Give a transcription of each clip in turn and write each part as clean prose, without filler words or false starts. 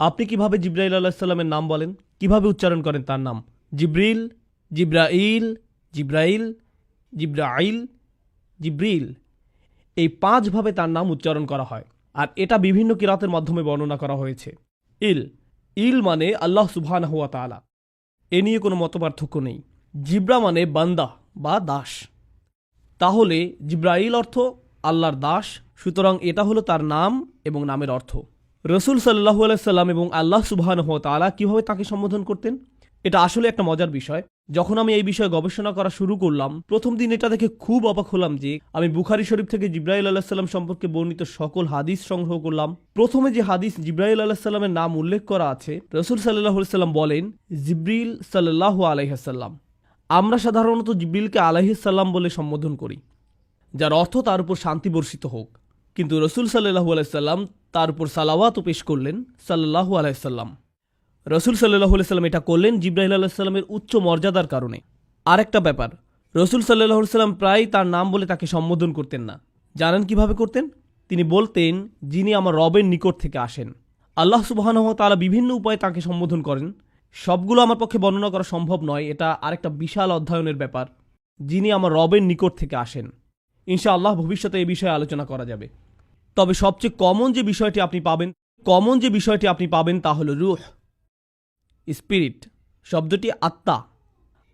আপনি কিভাবে জিব্রাইল আলাইহিস সালামের নাম বলেন, কিভাবে উচ্চারণ করেন তার নাম? জিব্রিল, জিব্রাইল, জিব্রাইল, জিব্রাইল, জিব্রিল, এই 5 ভাবে তার নাম উচ্চারণ করা হয়। আর এটা বিভিন্ন কিরাতের মাধ্যমে বর্ণনা করা হয়েছে। ইল, ইল মানে আল্লাহ সুবহানাহু ওয়া তাআলা, এ নিয়ে কোনো মতপার্থক্য নেই। জিব্রা মানে বান্দা বা দাস। তাহলে জিব্রাইল অর্থ আল্লাহর দাস, সুতরাং এটা হলো তার নাম এবং নামের অর্থ। রসুল সাল্লাল্লাহু আলাইহি সাল্লাম এবং আল্লাহ সুবহানাহু ওয়া তাআলা কিভাবে তাকে সম্বোধন করতেন, এটা আসলে একটা মজার বিষয়। যখন আমি এই বিষয়ে গবেষণা করা শুরু করলাম, প্রথম দিন এটা দেখে খুব অবাক হলাম যে আমি বুখারী শরীফ থেকে জিব্রাইল আলাইহিস সালাম সম্পর্কে বর্ণিত সকল হাদিস সংগ্রহ করলাম। প্রথমে যে হাদিস জিব্রাইল আলাইহিস সালামের নাম উল্লেখ করা আছে, রসুল সাল্লাল্লাহু আলাইহি সাল্লাম বলেন জিব্রিল সাল্লাল্লাহু আলাইহি সাল্লাম। আমরা সাধারণত জিব্রিলকে আলাইহিস সালাম বলে সম্বোধন করি, যার অর্থ তার উপর শান্তি বর্ষিত হোক। কিন্তু রসুল সাল্লাল্লাহু আলাইহি সাল্লাম তার উপর সালাওয়াতও পেশ করলেন সাল্লাল্লাহু আলাইহি সাল্লাম। রসুল সাল্লাল্লাহু আলাইহি সাল্লাম এটা করলেন জিব্রাইল আলাইহিস সালামের উচ্চ মর্যাদার কারণে। আরেকটা ব্যাপার, রসুল সাল্লাল্লাহু আলাইহি সাল্লাম প্রায় তার নাম বলে তাকে সম্বোধন করতেন না। জানেন কিভাবে করতেন? তিনি বলতেন, যিনি আমার রবের নিকট থেকে আসেন। আল্লাহ সুবহানাহু ওয়া তাআলা বিভিন্ন উপায়ে তাকে সম্বোধন করেন, সবগুলো আমার পক্ষে বর্ণনা করা সম্ভব নয়, এটা আরেকটা বিশাল অধ্যয়নের ব্যাপার। যিনি আমার রবের নিকট থেকে আসেন, ইনশাআল্লাহ ভবিষ্যতে এই বিষয়ে আলোচনা করা যাবে। তবে সবচেয়ে কমন যে বিষয়টি আপনি পাবেন তা হলো রূহ, স্পিরিট, শব্দটি আত্মা।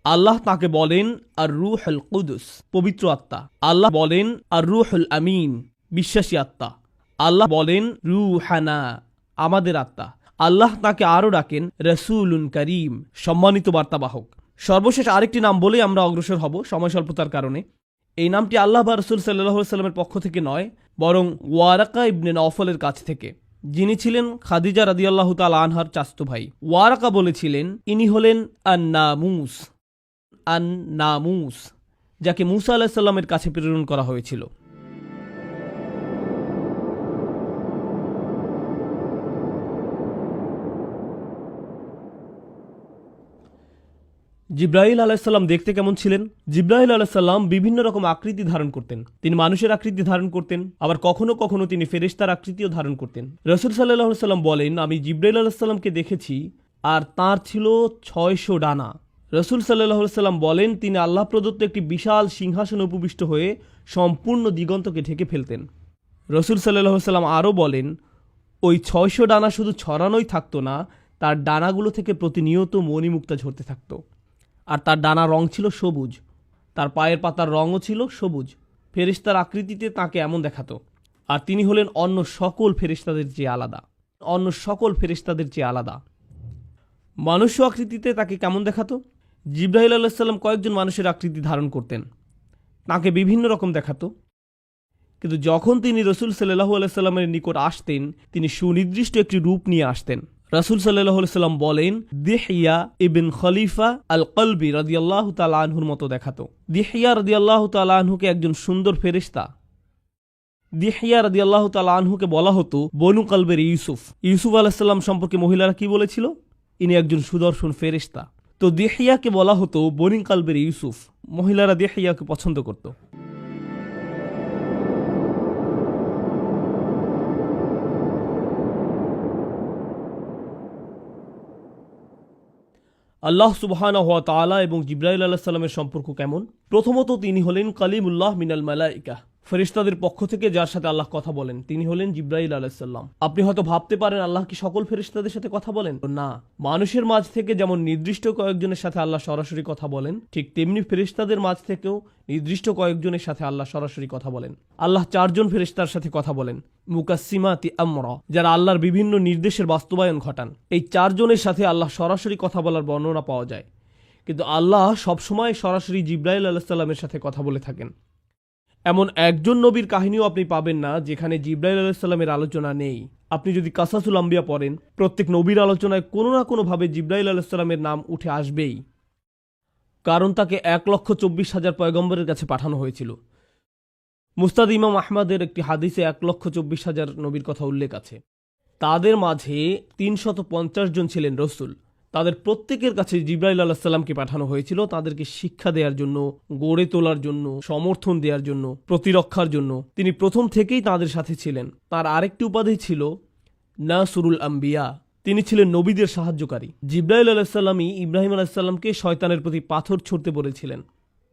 আল্লাহ তাকে বলেন আর রূহুল কুদুস, পবিত্র আত্মা। আল্লাহ বলেন আর রূহুল আমিন, বিশ্বাসী আত্মা। আল্লাহ বলেন রূহানা, আমাদের আত্মা। আল্লাহ তাকে আরও ডাকেন রাসূলুন করিম, সম্মানিত বার্তাবাহক। সর্বশেষ আরেকটি নাম বলেই আমরা অগ্রসর হব সময় স্বল্পতার কারণে। এই নামটি আল্লাহ বা রসুল সাল্লাল্লাহু আলাইহি সাল্লামের পক্ষ থেকে নয়, বরং ওয়ারাকা ইবনে নওফলের কাছ থেকে, যিনি ছিলেন খাদিজা রাদিয়াল্লাহু তাআলা আনহার চাচতো ভাই। ওয়ারাকা বলেছিলেন ইনি হলেন আন-নামুস, আন-নামুস, যাকে মূসা আলাইহিস সালামের কাছে প্রেরণ করা হয়েছিল। জিব্রাইল আলাইহিস সালাম দেখতে কেমন ছিলেন? জিব্রাইল আলাইহিস সালাম বিভিন্ন রকম আকৃতি ধারণ করতেন। তিনি মানুষের আকৃতি ধারণ করতেন, আবার কখনো কখনো তিনি ফেরেশতার আকৃতিও ধারণ করতেন। রাসূল সাল্লাল্লাহু আলাইহি সাল্লাম বলেন, আমি জিব্রাইল আলাইহিস সালামকে দেখেছি আর তার ছিল 600 ডানা। রাসূল সাল্লাল্লাহু আলাইহি সাল্লাম বলেন, তিনি আল্লাহ প্রদত্ত একটি বিশাল সিংহাসনে উপবিষ্ট হয়ে সম্পূর্ণ দিগন্তকে ঢেকে ফেলতেন। রাসূল সাল্লাল্লাহু আলাইহি সাল্লাম আরও বলেন, ওই 600 ডানা শুধু ছড়ানোই থাকতো না, তার ডানাগুলো থেকে প্রতিনিয়ত মণিমুক্তা ঝরতে থাকতো। আর তার ডানার রং ছিল সবুজ, তার পায়ের পাতার রঙও ছিল সবুজ। ফেরেশতার আকৃতিতে তাকে এমন দেখাতো। আর তিনি হলেন অন্য সকল ফেরেশতাদের চেয়ে আলাদা। মানুষ্য আকৃতিতে তাকে কেমন দেখাতো? জিব্রাইল আলাইহিস সালাম কয়েকজন মানুষের আকৃতি ধারণ করতেন, তাকে বিভিন্ন রকম দেখাতো। কিন্তু যখন তিনি রসুল সাল্লাল্লাহু আলাইহি সাল্লামের নিকট আসতেন, তিনি সুনির্দিষ্ট একটি রূপ নিয়ে আসতেন। রাসূল সাল্লাল্লাহু আলাইহি সাল্লাম বলেন, দিহইয়া ইবন খলিফা আল কলবি রাদিয়াল্লাহু তাআলা আনহুর মতো দেখাতো। দিহইয়া রাদিয়াল্লাহু তাআলা আনহুকে একজন সুন্দর ফেরেশতা। দিহইয়া রাদিয়াল্লাহু তাআলা আনহুকে বলা হতো বনু কলবের ইউসুফ। ইউসুফ আলাইহিস সালাম সম্পর্কে মহিলারা কি বলেছিল? ইনি একজন সুদর্শন ফেরেশতা। তো দিহইয়াকে বলা হতো বনু কলবের ইউসুফ। মহিলারা দিহইয়াকে পছন্দ করত। আল্লাহ সুবহানাহু ওয়া তাআলা এবং জিব্রাইল আলাইহিস সালামের সম্পর্ক কেমন? প্রথমত, তিনি হলেন কালিমুল্লাহ মিনাল মালাইকা, ফেরেশতাদের পক্ষ থেকে যার সাথে আল্লাহ কথা বলেন তিনি হলেন জিব্রাইল আলাইহিস সালাম। আপনি হয়তো ভাবতে পারেন আল্লাহ কি সকল ফেরেশতাদের সাথে কথা বলেন? না, মানুষের মাঝ থেকে যেমন নির্দিষ্ট কয়েকজনের সাথে আল্লাহ সরাসরি কথা বলেন, ঠিক তেমনি ফেরেশতাদের মাঝ থেকেও নির্দিষ্ট কয়েকজনের সাথে আল্লাহ সরাসরি কথা বলেন। আল্লাহ 4 জন ফেরেশতার সাথে কথা বলেন, মুকাসসিমাতি আমরা, যারা আল্লাহর বিভিন্ন নির্দেশের বাস্তবায়ন ঘটান। এই 4 জনের সাথে আল্লাহ সরাসরি কথা বলার বর্ণনা পাওয়া যায়। কিন্তু আল্লাহ সবসময় সরাসরি জিব্রাইল আলাইহিস সালামের সাথে কথা বলে থাকেন। এমন একজন নবীর কাহিনীও আপনি পাবেন না যেখানে জিব্রাইল আলাইহিস সালামের আলোচনা নেই। আপনি যদি কাসাসুল আম্বিয়া পড়েন, প্রত্যেক নবীর আলোচনায় কোনো না কোনোভাবে জিব্রাইল আলাইহিস সালামের নাম উঠে আসবেই, কারণ তাকে 1,24,000 পয়গম্বরের কাছে পাঠানো হয়েছিল। মুস্তাদ ইমাম আহমদের একটি হাদিসে 1,24,000 নবীর কথা উল্লেখ আছে। তাদের মাঝে 350 জন ছিলেন রসুল। তাদের প্রত্যেকের কাছে জিব্রাইল আলাইহিস সালামকে পাঠানো হয়েছিল তাদেরকে শিক্ষা দেওয়ার জন্য, গড়ে তোলার জন্য, সমর্থন দেওয়ার জন্য, প্রতিরক্ষার জন্য। তিনি প্রথম থেকেই তাদের সাথে ছিলেন। তার আরেকটি উপাধি ছিল নাসরুল আম্বিয়া, তিনি ছিলেন নবীদের সাহায্যকারী। জিব্রাইল আলাইহিসসালামই ইব্রাহিম আলাইহিসসালামকে শয়তানের প্রতি পাথর ছুঁড়তে বলেছিলেন,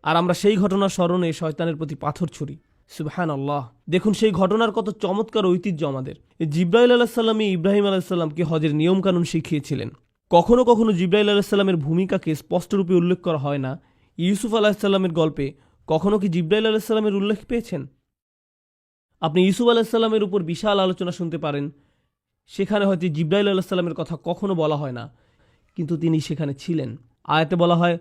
আর আমরা সেই ঘটনার স্মরণে শয়তানের প্রতি পাথর ছুঁড়ি। সুবহানাল্লাহ। দেখুন সেই ঘটনার কত চমৎকার ঐতিহ্য আমাদের। জিব্রাইল আলাইহিসসালামই ইব্রাহিম আলাইহিসসালামকে হজের নিয়মকানুন শিখিয়েছিলেন। কখনো কখনো জিব্রাইল আলাইহিসসালামের ভূমিকাকে স্পষ্টরূপে উল্লেখ করা হয় না। ইউসুফ আলাইহিসসালামের গল্পে কখনো কি জিব্রাইল আলাইহিসসালামের উল্লেখ পেয়েছেন? আপনি ইউসুফ আলাইহিসসালামের উপর বিশাল আলোচনা শুনতে পারেন, সেখানে হয়তো জিব্রাইল আলাইহিসসালামের কথা কখনো বলা হয় না, কিন্তু তিনি সেখানে ছিলেন। আয়াতে বলা হয়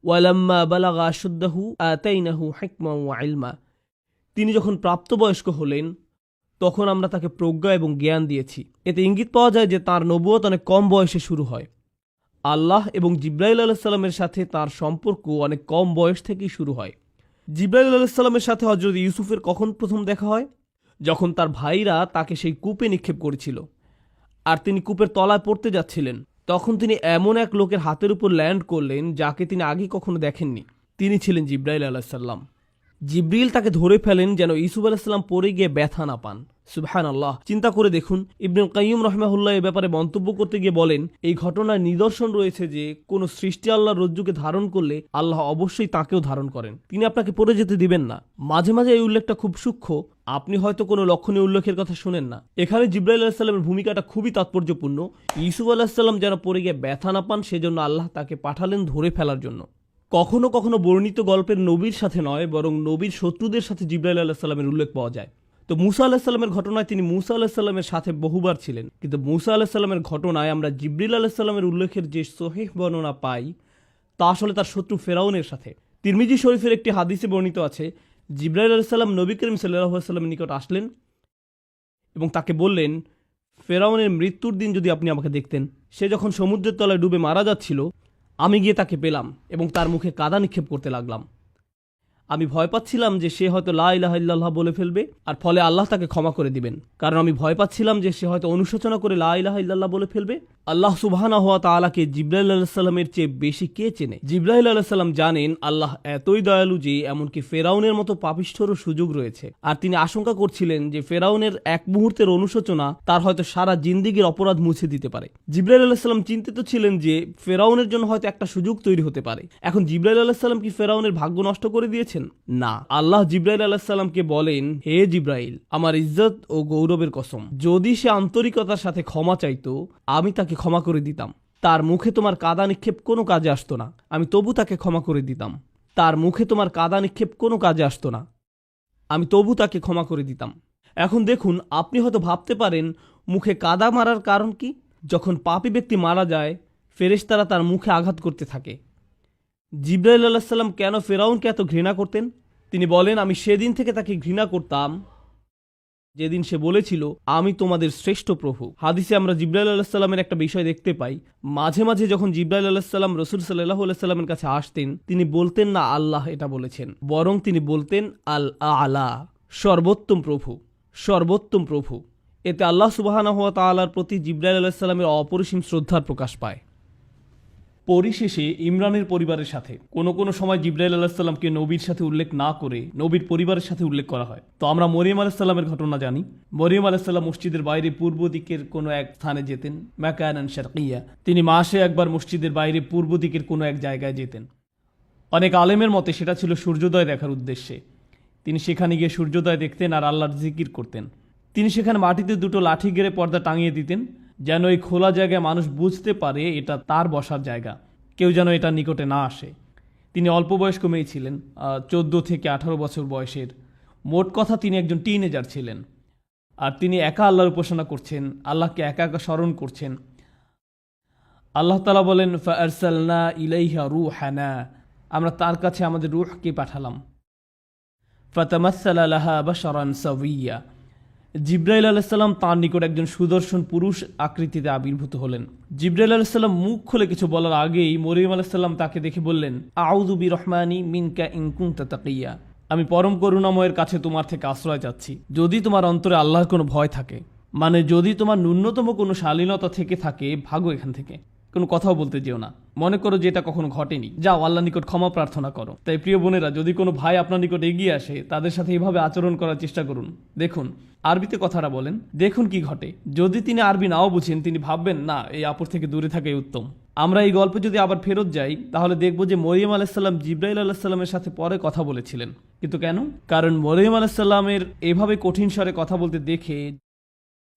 ওয়ালাম্মা বালাগা আশুদ্দাহু আতাইনাহু হিকমা ওয়া ইলমা। তিনি যখন প্রাপ্তবয়স্ক হলেন তখন আমরা তাকে প্রজ্ঞা এবং জ্ঞান দিয়েছি। এতে ইঙ্গিত পাওয়া যায় যে তাঁর নবুয়ত অনেক কম বয়সে শুরু হয়। আল্লাহ এবং জিব্রাইল আলাইহিসসালামের সাথে তার সম্পর্ক অনেক কম বয়স থেকেই শুরু হয়। জিব্রাইল আলাইহিসসালামের সাথে হযরত ইউসুফের কখন প্রথম দেখা হয়? যখন তার ভাইরা তাকে সেই কূপে নিক্ষেপ করেছিল, আর তিনি কূপের তলায় পড়তে যাচ্ছিলেন। তখন তিনি এমন এক লোকের হাতের উপর ল্যান্ড করলেন যাকে তিনি আগে কখনো দেখেননি। তিনি ছিলেন জিব্রাইল আলাইহিসসালাম। জিব্রিল তাকে ধরে ফেলেন যেন ইউসুফ আলাইহিসসালাম পড়ে গিয়ে ব্যথা না পান। সুবহানাল্লাহ। চিন্তা করে দেখুন, ইবনুল কাইয়্যিম রাহিমাহুল্লাহ এ ব্যাপারে মন্তব্য করতে গিয়ে বলেন, এই ঘটনার নিদর্শন রয়েছে যে কোন সৃষ্টি আল্লাহর রজ্জুকে ধারণ করলে আল্লাহ অবশ্যই তাকেও ধারণ করেন, তিনি আপনাকে পড়ে যেতে দিবেন না। মাঝে মাঝে এই উল্লেখটা খুব সূক্ষ্ম, আপনি হয়তো কোনো লক্ষণীয় উল্লেখের কথা শুনেন না। এখানে জিব্রাইল আলাইহিস সালামের ভূমিকাটা খুবই তাৎপর্যপূর্ণ। ইউসুফ আলাইহিস সালাম যেন পড়ে গিয়ে ব্যথা না পান, সেজন্য আল্লাহ তাকে পাঠালেন ধরে ফেলার জন্য। কখনো কখনো বর্ণিত গল্পের নবীর সাথে নয়, বরং নবীর শত্রুদের সাথে জিব্রাইল আলাইহিস সালামের উল্লেখ পাওয়া যায়। তো মুসা আলাইহিস সালামের ঘটনায় তিনি মুসা আলাইহিস সালামের সাথে বহুবার ছিলেন, কিন্তু মুসা আলাইহিস সালামের ঘটনায় আমরা জিবরিল আলাইহিস সালামের উল্লেখের যে সহিহ বর্ণনা পাই তা আসলে তার শত্রু ফেরাউনের সাথে। তিরমিজি শরীফের একটি হাদিসে বর্ণিত আছে, জিবরাইল আলাইহিস সালাম নবী করিম সাল্লাল্লাহু আলাইহি ওয়াসাল্লামের নিকট আসলেন এবং তাকে বললেন, ফেরাউনের মৃত্যুর দিন যদি আপনি আমাকে দেখতেন, সে যখন সমুদ্রের তলায় ডুবে মারা যাচ্ছিল, আমি গিয়ে তাকে পেলাম এবং তার মুখে কাদা নিক্ষেপ করতে লাগলাম। আমি ভয় পাচ্ছিলাম যে সে হয়তো লা ইলাহা ইল্লাল্লাহ বলে ফেলবে, আর ফলে আল্লাহ তাকে ক্ষমা করে দিবেন। কারণ আমি ভয় পাচ্ছিলাম যে সে হয়তো অনুশোচনা করে লা ইলাহা ইল্লাল্লাহ বলে ফেলবে। আল্লাহ সুবহানাহু ওয়া তাআলাকে জিবরাইল আলাইহিস সালামের চেয়ে বেশি কে চেনে? জিবরাইল আলাইহিস সালাম জানেন আল্লাহ এতই দয়ালু যে এমনকি ফেরাউনের মতো পাপিষ্ঠরও সুযোগ রয়েছে। আর তিনি আশঙ্কা করছিলেন যে ফেরাউনের এক মুহূর্তের অনুশোচনা তার হয়তো সারা জিন্দেগীর অপরাধ মুছে দিতে পারে। জিবরাইল আলাইহিস সালাম চিন্তিত ছিলেন যে ফেরাউনের জন্য হয়তো একটা সুযোগ তৈরি হতে পারে। এখন জিবরাইল আলাইহিস সালাম কি ফেরাউনের ভাগ্য নষ্ট করে দিয়েছেন? না। আল্লাহ জিবরাইল আলাইহিস সালামকে বলেন, হে জিবরাইল, আমার ইজ্জত ও গৌরবের কসম, যদি সে আন্তরিকতার সাথে ক্ষমা চাইতো আমি তাকে ক্ষমা করে দিতাম। তার মুখে তোমার কাদা নিক্ষেপ কোনো কাজে আসতো না, আমি তবু তাকে ক্ষমা করে দিতাম। তার মুখে তোমার কাদা নিক্ষেপ কোনো কাজে আসতো না, আমি তবু তাকে ক্ষমা করে দিতাম। এখন দেখুন, আপনি হয়তো ভাবতে পারেন মুখে কাদা মারার কারণ কি? যখন পাপী ব্যক্তি মারা যায়, ফেরেশতারা তার মুখে আঘাত করতে থাকে। জিবরাইল আলাইহিস সালাম কেন ফেরাউনকে এত ঘৃণা করতেন? তিনি বলেন, আমি সেদিন থেকে তাকে ঘৃণা করতাম যেদিন সে বলেছিল, আমি তোমাদের শ্রেষ্ঠ প্রভু। হাদিসে আমরা জিবরাইল আলাইহিস সালামের একটা বিষয় দেখতে পাই, মাঝে মাঝে যখন জিবরাইল আলাইহিস সালাম রাসূল সাল্লাল্লাহু আলাইহি সাল্লামের কাছে আসতেন, তিনি বলতেন না আল্লাহ এটা বলেছেন, বরং তিনি বলতেন আল আলা, সর্বোত্তম প্রভু, সর্বোত্তম প্রভু। এতে আল্লাহ সুবহানাহু ওয়া তাআলার প্রতি জিবরাইল আলাইহিস সালামের অপরিসীম শ্রদ্ধার প্রকাশ পায়। পরিশেষে ইমরানের পরিবারের সাথে কোনো সময় জিবরাইল আলাইহিস সালামকে নবীর সাথে উল্লেখ না করে নবীর পরিবারের সাথে উল্লেখ করা হয়। তো আমরা মরিয়ম আলাইহিস সালামের ঘটনা জানি। মরিয়ম আলাইহিস সালাম মসজিদের বাইরে পূর্ব দিকের কোনো এক স্থানে যেতেন, মাকানান শারকিয়া। তিনি মাসে একবার মসজিদের বাইরে পূর্ব দিকের কোনো এক জায়গায় যেতেন। অনেক আলেমের মতে সেটা ছিল সূর্যোদয় দেখার উদ্দেশ্যে। তিনি সেখানে গিয়ে সূর্যোদয় দেখতেন আর আল্লাহর জিকির করতেন। তিনি সেখানে মাটিতে দুটো লাঠি গেড়ে পর্দা টাঙিয়ে দিতেন, যেন এই খোলা জায়গায় মানুষ বুঝতে পারে এটা তার বসার জায়গা, কেউ যেন এটার নিকটে না আসে। তিনি অল্প বয়স্ক মেয়ে ছিলেন, 14 থেকে 18 বছর বয়সের। মোট কথা তিনি একজন টিনেজার ছিলেন, আর তিনি একা আল্লাহর উপাসনা করছেন, আল্লাহকে একা একা স্মরণ করছেন। আল্লাহ তাআলা বলেন, ফাআরসালনা ইলাইহা রূহানা, আমরা তার কাছে আমাদের রূহকে পাঠালাম। ফাতামাসসালা লাহা বাশারান সাওয়িয়া, জিবরাইল আলাইহিস সালাম তার নিকট একজন সুদর্শন পুরুষ আকৃতিতে আবির্ভূত হলেন। জিবরাইল আলাইহিস সালাম মুখ খুলে কিছু বলার আগেই মরিয়ম আলাইহিস সালাম তাকে দেখে বললেন, আউযু বিরহমানি মিনকা ইন কুনতা তাকিয়া, আমি পরম করুণাময়ের কাছে তোমার থেকে আশ্রয় চাচ্ছি যদি তোমার অন্তরে আল্লাহর কোনো ভয় থাকে, মানে যদি তোমার ন্যূনতম কোনো শালীনতা থেকে থাকে, ভাগো এখান থেকে, কোনো কথাও বলতে যেও না। মনে করো যে এটা কখনো ঘটেনি, যাও আল্লাহর নিকট ক্ষমা প্রার্থনা করো। তাই প্রিয় বোনেরা, যদি কোনো ভাই আপনার নিকট এগিয়ে আসে, তাদের সাথে এইভাবে আচরণ করার চেষ্টা করুন। দেখুন আরবিতে কথাটা বলেন, দেখুন কি ঘটে। যদি তিনি আরবি নাও বুঝেন, তিনি ভাববেন না, এই আপুর থেকে দূরে থাকাই উত্তম। আমরা এই গল্পে যদি আবার ফেরত যাই, তাহলে দেখব যে মরিয়ম আলাইসাল্লাম জিব্রাইল আলাইসাল্লামের সাথে পরে কথা বলেছিলেন। কিন্তু কেন? কারণ মরিয়ম আলাইসাল্লামের এভাবে কঠিন স্বরে কথা বলতে দেখে